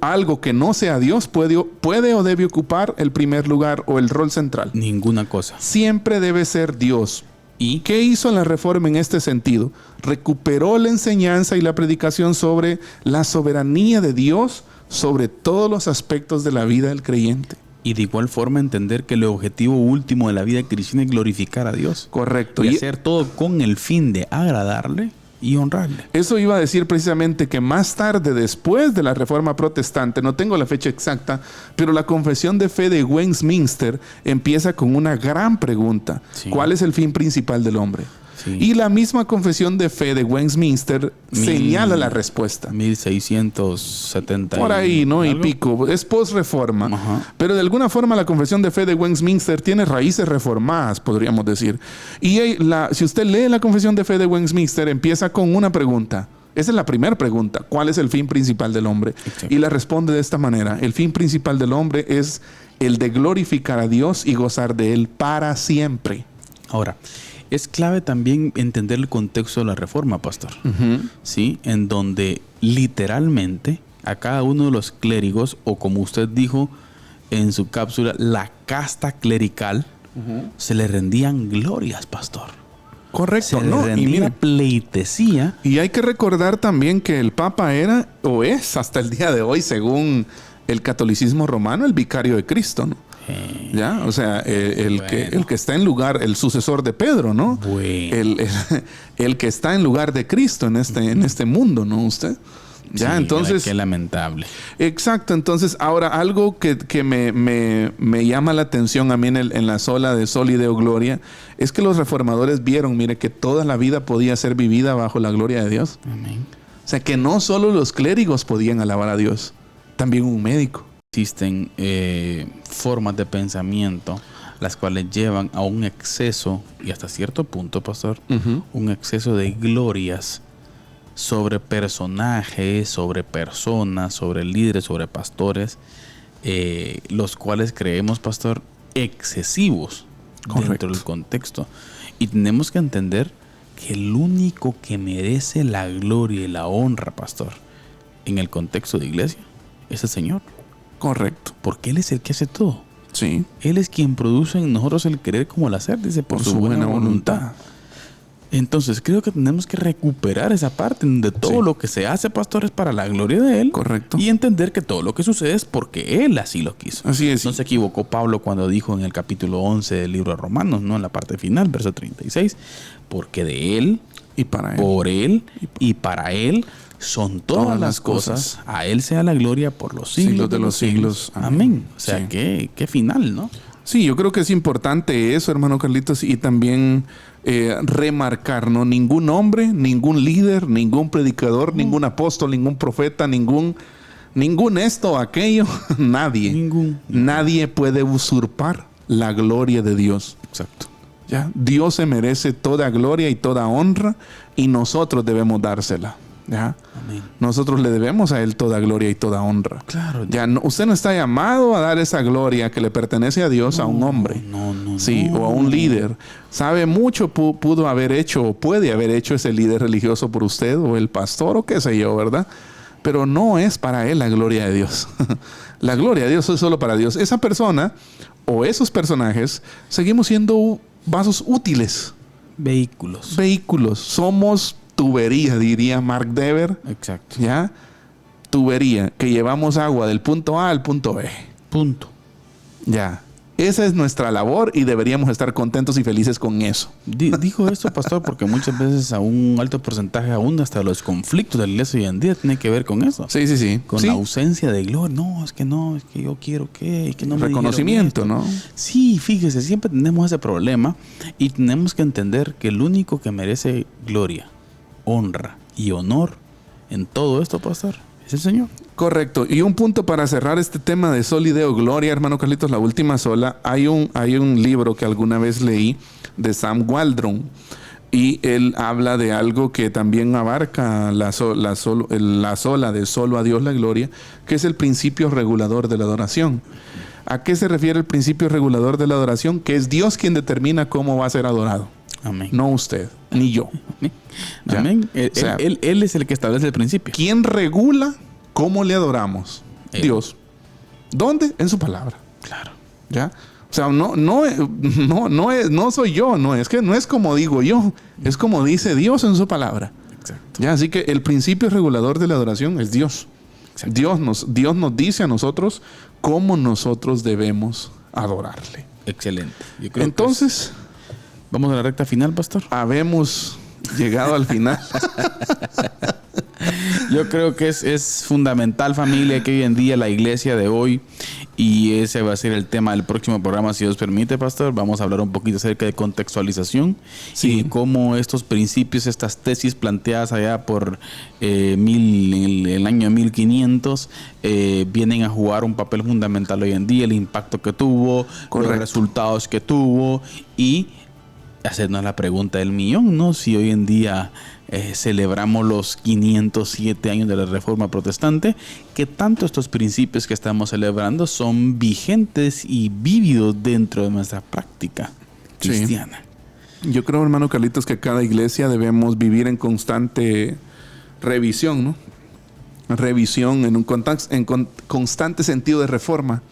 C: algo que no sea Dios puede o debe ocupar el primer lugar o el rol central.
B: Ninguna cosa.
C: Siempre debe ser Dios.
B: ¿Y
C: qué hizo la Reforma en este sentido? Recuperó la enseñanza y la predicación sobre la soberanía de Dios sobre todos los aspectos de la vida del creyente.
B: Y de igual forma entender que el objetivo último de la vida cristiana es glorificar a Dios.
C: Correcto.
B: Y hacer todo con el fin de agradarle y honrarle.
C: Eso iba a decir precisamente que más tarde, después de la Reforma Protestante, no tengo la fecha exacta, pero la Confesión de Fe de Westminster empieza con una gran pregunta. Sí. ¿Cuál es el fin principal del hombre? Sí. Y la misma Confesión de Fe de Westminster señala la respuesta.
B: 1670.
C: Por ahí, ¿no? ¿Algo? Y pico. Es post-reforma. Ajá. Pero de alguna forma la Confesión de Fe de Westminster tiene raíces reformadas, podríamos decir. Y si usted lee la Confesión de Fe de Westminster, empieza con una pregunta. Esa es la primera pregunta. ¿Cuál es el fin principal del hombre? Exacto. Y la responde de esta manera. El fin principal del hombre es el de glorificar a Dios y gozar de Él para siempre.
B: Ahora, es clave también entender el contexto de la Reforma, pastor. ¿Sí? En donde literalmente a cada uno de los clérigos, o como usted dijo en su cápsula, la casta clerical, se le rendían glorias, pastor.
C: Correcto.
B: Se le rendía pleitesía.
C: Y hay que recordar también que el Papa era, o es hasta el día de hoy, según el catolicismo romano, el vicario de Cristo, ¿no? ¿Ya? O sea, el que está en lugar, el sucesor de Pedro, ¿no?
B: Bueno.
C: El que está en lugar de Cristo en este mundo, ¿no? Usted. Ya,
B: sí,
C: entonces.
B: Qué lamentable.
C: Exacto. Entonces, ahora algo que me llama la atención a mí en la sola de Soli Deo Gloria es que los reformadores vieron, mire, que toda la vida podía ser vivida bajo la gloria de Dios.
B: Amén.
C: O sea, que no solo los clérigos podían alabar a Dios, también un médico.
B: Existen formas de pensamiento las cuales llevan a un exceso, y hasta cierto punto, pastor, un exceso de glorias sobre personajes, sobre personas, sobre líderes, sobre pastores, los cuales creemos, pastor, excesivos. Correcto. Dentro del contexto. Y tenemos que entender que el único que merece la gloria y la honra, pastor, en el contexto de iglesia, es el Señor.
C: Correcto.
B: Porque Él es el que hace todo.
C: Sí.
B: Él es quien produce en nosotros el querer como el hacer, dice, por su buena voluntad. Entonces creo que tenemos que recuperar esa parte donde todo lo que se hace, pastor, es para la gloria de Él.
C: Correcto.
B: Y entender que todo lo que sucede es porque Él así lo quiso.
C: Así es.
B: No se equivocó Pablo cuando dijo en el capítulo 11 del libro de Romanos, ¿no? En la parte final, verso 36, porque de Él
C: y para Él,
B: por Él y para Él son todas las cosas. A Él sea la gloria por los siglos de los siglos. Amén. O sea, qué final, ¿no?
C: Sí, yo creo que es importante eso, hermano Carlitos, y también remarcar, ¿no? Ningún hombre, ningún líder, ningún predicador, ningún apóstol, ningún profeta, ningún esto o aquello, nadie puede usurpar la gloria de Dios.
B: Exacto.
C: ¿Ya? Dios se merece toda gloria y toda honra y nosotros debemos dársela. ¿Ya?
B: Amén.
C: Nosotros le debemos a Él toda gloria y toda honra.
B: Claro.
C: Ya no, usted no está llamado a dar esa gloria que le pertenece a Dios a un hombre. Sí, o a un líder. Sabe mucho pudo haber hecho o puede haber hecho ese líder religioso por usted o el pastor o qué sé yo, ¿verdad? Pero no es para él la gloria de Dios. La gloria de Dios es solo para Dios. Esa persona o esos personajes seguimos siendo vasos útiles.
B: Vehículos.
C: Somos tubería, diría Mark Dever.
B: Exacto.
C: ¿Ya? Tubería, que llevamos agua del punto A al punto B.
B: Punto.
C: Ya. Esa es nuestra labor y deberíamos estar contentos y felices con eso.
B: Dijo esto, pastor, porque muchas veces a un alto porcentaje, aún hasta los conflictos de la iglesia hoy en día, tiene que ver con eso.
C: Sí.
B: Con la ausencia de gloria. No, es que yo quiero que no me
C: reconocimiento, ¿no?
B: Sí, fíjese, siempre tenemos ese problema y tenemos que entender que el único que merece gloria, honra y honor en todo esto, pastor, es el Señor.
C: Correcto. Y un punto para cerrar este tema de solideo gloria, hermano Carlitos, la última sola. Hay un libro que alguna vez leí de Sam Waldron y él habla de algo que también abarca la sola de solo a Dios la gloria, que es el principio regulador de la adoración. ¿A qué se refiere el principio regulador de la adoración? Que es Dios quien determina cómo va a ser adorado.
B: Amén.
C: No usted, ni yo.
B: Amén. Él es el que establece el principio.
C: ¿Quién regula cómo le adoramos? Dios. ¿Dónde? En su palabra.
B: Claro.
C: ¿Ya? O sea, no soy yo, no es como digo yo, es como dice Dios en su palabra.
B: Exacto.
C: ¿Ya? Así que el principio regulador de la adoración es Dios. Dios nos dice a nosotros cómo nosotros debemos adorarle.
B: Excelente. Yo creo
C: entonces,
B: vamos a la recta final, pastor.
C: Habemos llegado al final.
B: Yo creo que es fundamental, familia, que hoy en día la iglesia de hoy, y ese va a ser el tema del próximo programa, si Dios permite, pastor, vamos a hablar un poquito acerca de contextualización y cómo estos principios, estas tesis planteadas allá por el año 1500 vienen a jugar un papel fundamental hoy en día, el impacto que tuvo, los resultados que tuvo y hacernos la pregunta del millón, ¿no? Si hoy en día celebramos los 507 años de la Reforma Protestante, ¿qué tanto estos principios que estamos celebrando son vigentes y vívidos dentro de nuestra práctica cristiana?
C: Sí. Yo creo, hermano Carlitos, que cada iglesia debemos vivir en constante revisión, ¿no? Revisión en constante sentido de reforma.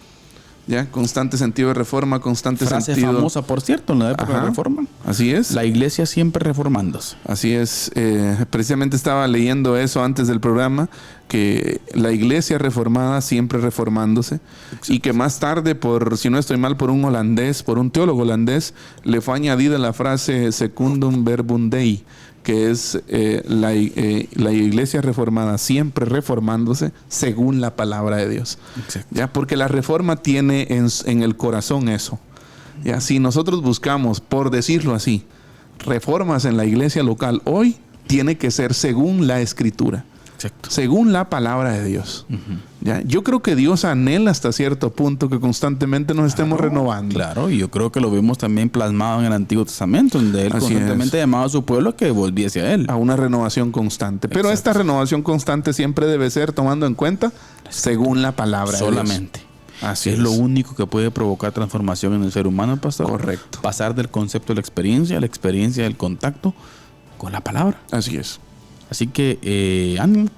C: ¿Ya? Constante sentido de reforma, constante
B: frase
C: sentido...
B: famosa, por cierto, en la época de la Reforma.
C: Así es.
B: La iglesia siempre reformándose.
C: Así es. Precisamente estaba leyendo eso antes del programa, que la iglesia reformada siempre reformándose. Exacto. Y que más tarde, si no estoy mal, por un teólogo holandés, le fue añadida la frase secundum verbum Dei, que es la iglesia reformada siempre reformándose según la palabra de Dios. Exacto. ¿Ya? Porque la reforma tiene en el corazón eso. ¿Ya? Si nosotros buscamos, por decirlo así, reformas en la iglesia local hoy, tiene que ser según la Escritura. Exacto. Según la palabra de Dios. ¿Ya? Yo creo que Dios anhela hasta cierto punto que constantemente nos estemos renovando.
B: Claro, y yo creo que lo vemos también plasmado en el Antiguo Testamento, donde Él constantemente llamaba a su pueblo que volviese a Él.
C: A una renovación constante. Pero esta renovación constante siempre debe ser tomando en cuenta según la palabra de Dios.
B: Solamente. Así es lo único que puede provocar transformación en el ser humano, pastor.
C: Correcto.
B: Pasar del concepto de la experiencia del contacto con la palabra.
C: Así es.
B: Así que ánimo.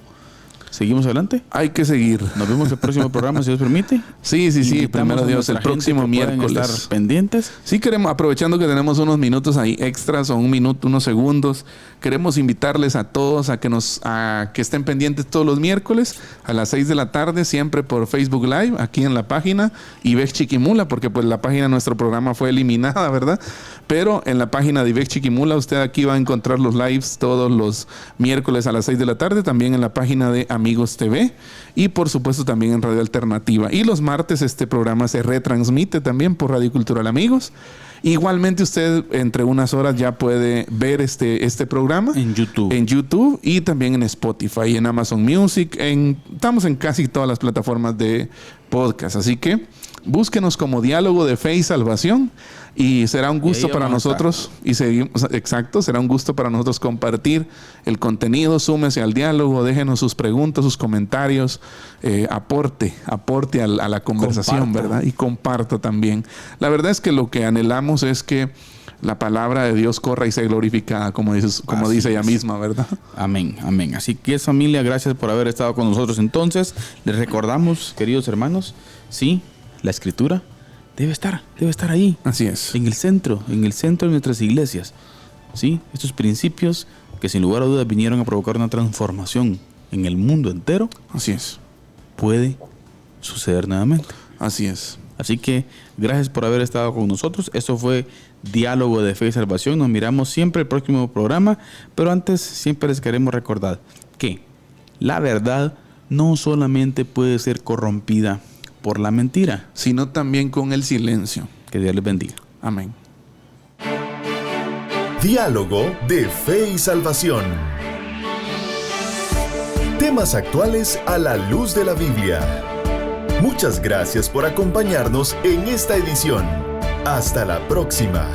B: ¿Seguimos adelante?
C: Hay que seguir.
B: Nos vemos el próximo programa, si Dios permite.
C: Sí. Primero Dios, el próximo miércoles.
B: Estar pendientes.
C: Sí, aprovechando que tenemos unos minutos ahí extras o unos segundos, queremos invitarles a todos a que estén pendientes todos los miércoles a las 6 de la tarde, siempre por Facebook Live, aquí en la página Ibex Chiquimula, porque pues la página de nuestro programa fue eliminada, ¿verdad? Pero en la página de Ibex Chiquimula, usted aquí va a encontrar los lives todos los miércoles a las 6 de la tarde, también en la página de Amigos TV y por supuesto también en Radio Alternativa. Y los martes este programa se retransmite también por Radio Cultural Amigos. Igualmente usted entre unas horas ya puede ver este programa
B: en
C: YouTube y también en Spotify, en Amazon Music, estamos en casi todas las plataformas de podcast, así que Búsquenos como Diálogo de Fe y Salvación y será un gusto para nosotros será un gusto para nosotros compartir el contenido. Súmese al diálogo, déjenos sus preguntas, sus comentarios, aporte a la conversación, comparta. ¿Verdad? Y comparta también. La verdad es que lo que anhelamos es que la palabra de Dios corra y sea glorificada, como dice ella misma, ¿verdad? Amén, amén. Así que, familia, gracias por haber estado con nosotros. Entonces, les recordamos, queridos hermanos, sí, la Escritura debe estar ahí. Así es. En el centro de nuestras iglesias. Sí, estos principios que sin lugar a dudas vinieron a provocar una transformación en el mundo entero. Así es. Puede suceder nuevamente. Así es. Así que gracias por haber estado con nosotros. Esto fue Diálogo de Fe y Salvación. Nos miramos siempre el próximo programa, pero antes siempre les queremos recordar que la verdad no solamente puede ser corrompida por la mentira, sino también con el silencio. Que Dios les bendiga. Amén.
A: Diálogo de Fe y Salvación. Temas actuales a la luz de la Biblia. Muchas gracias por acompañarnos en esta edición. Hasta la próxima.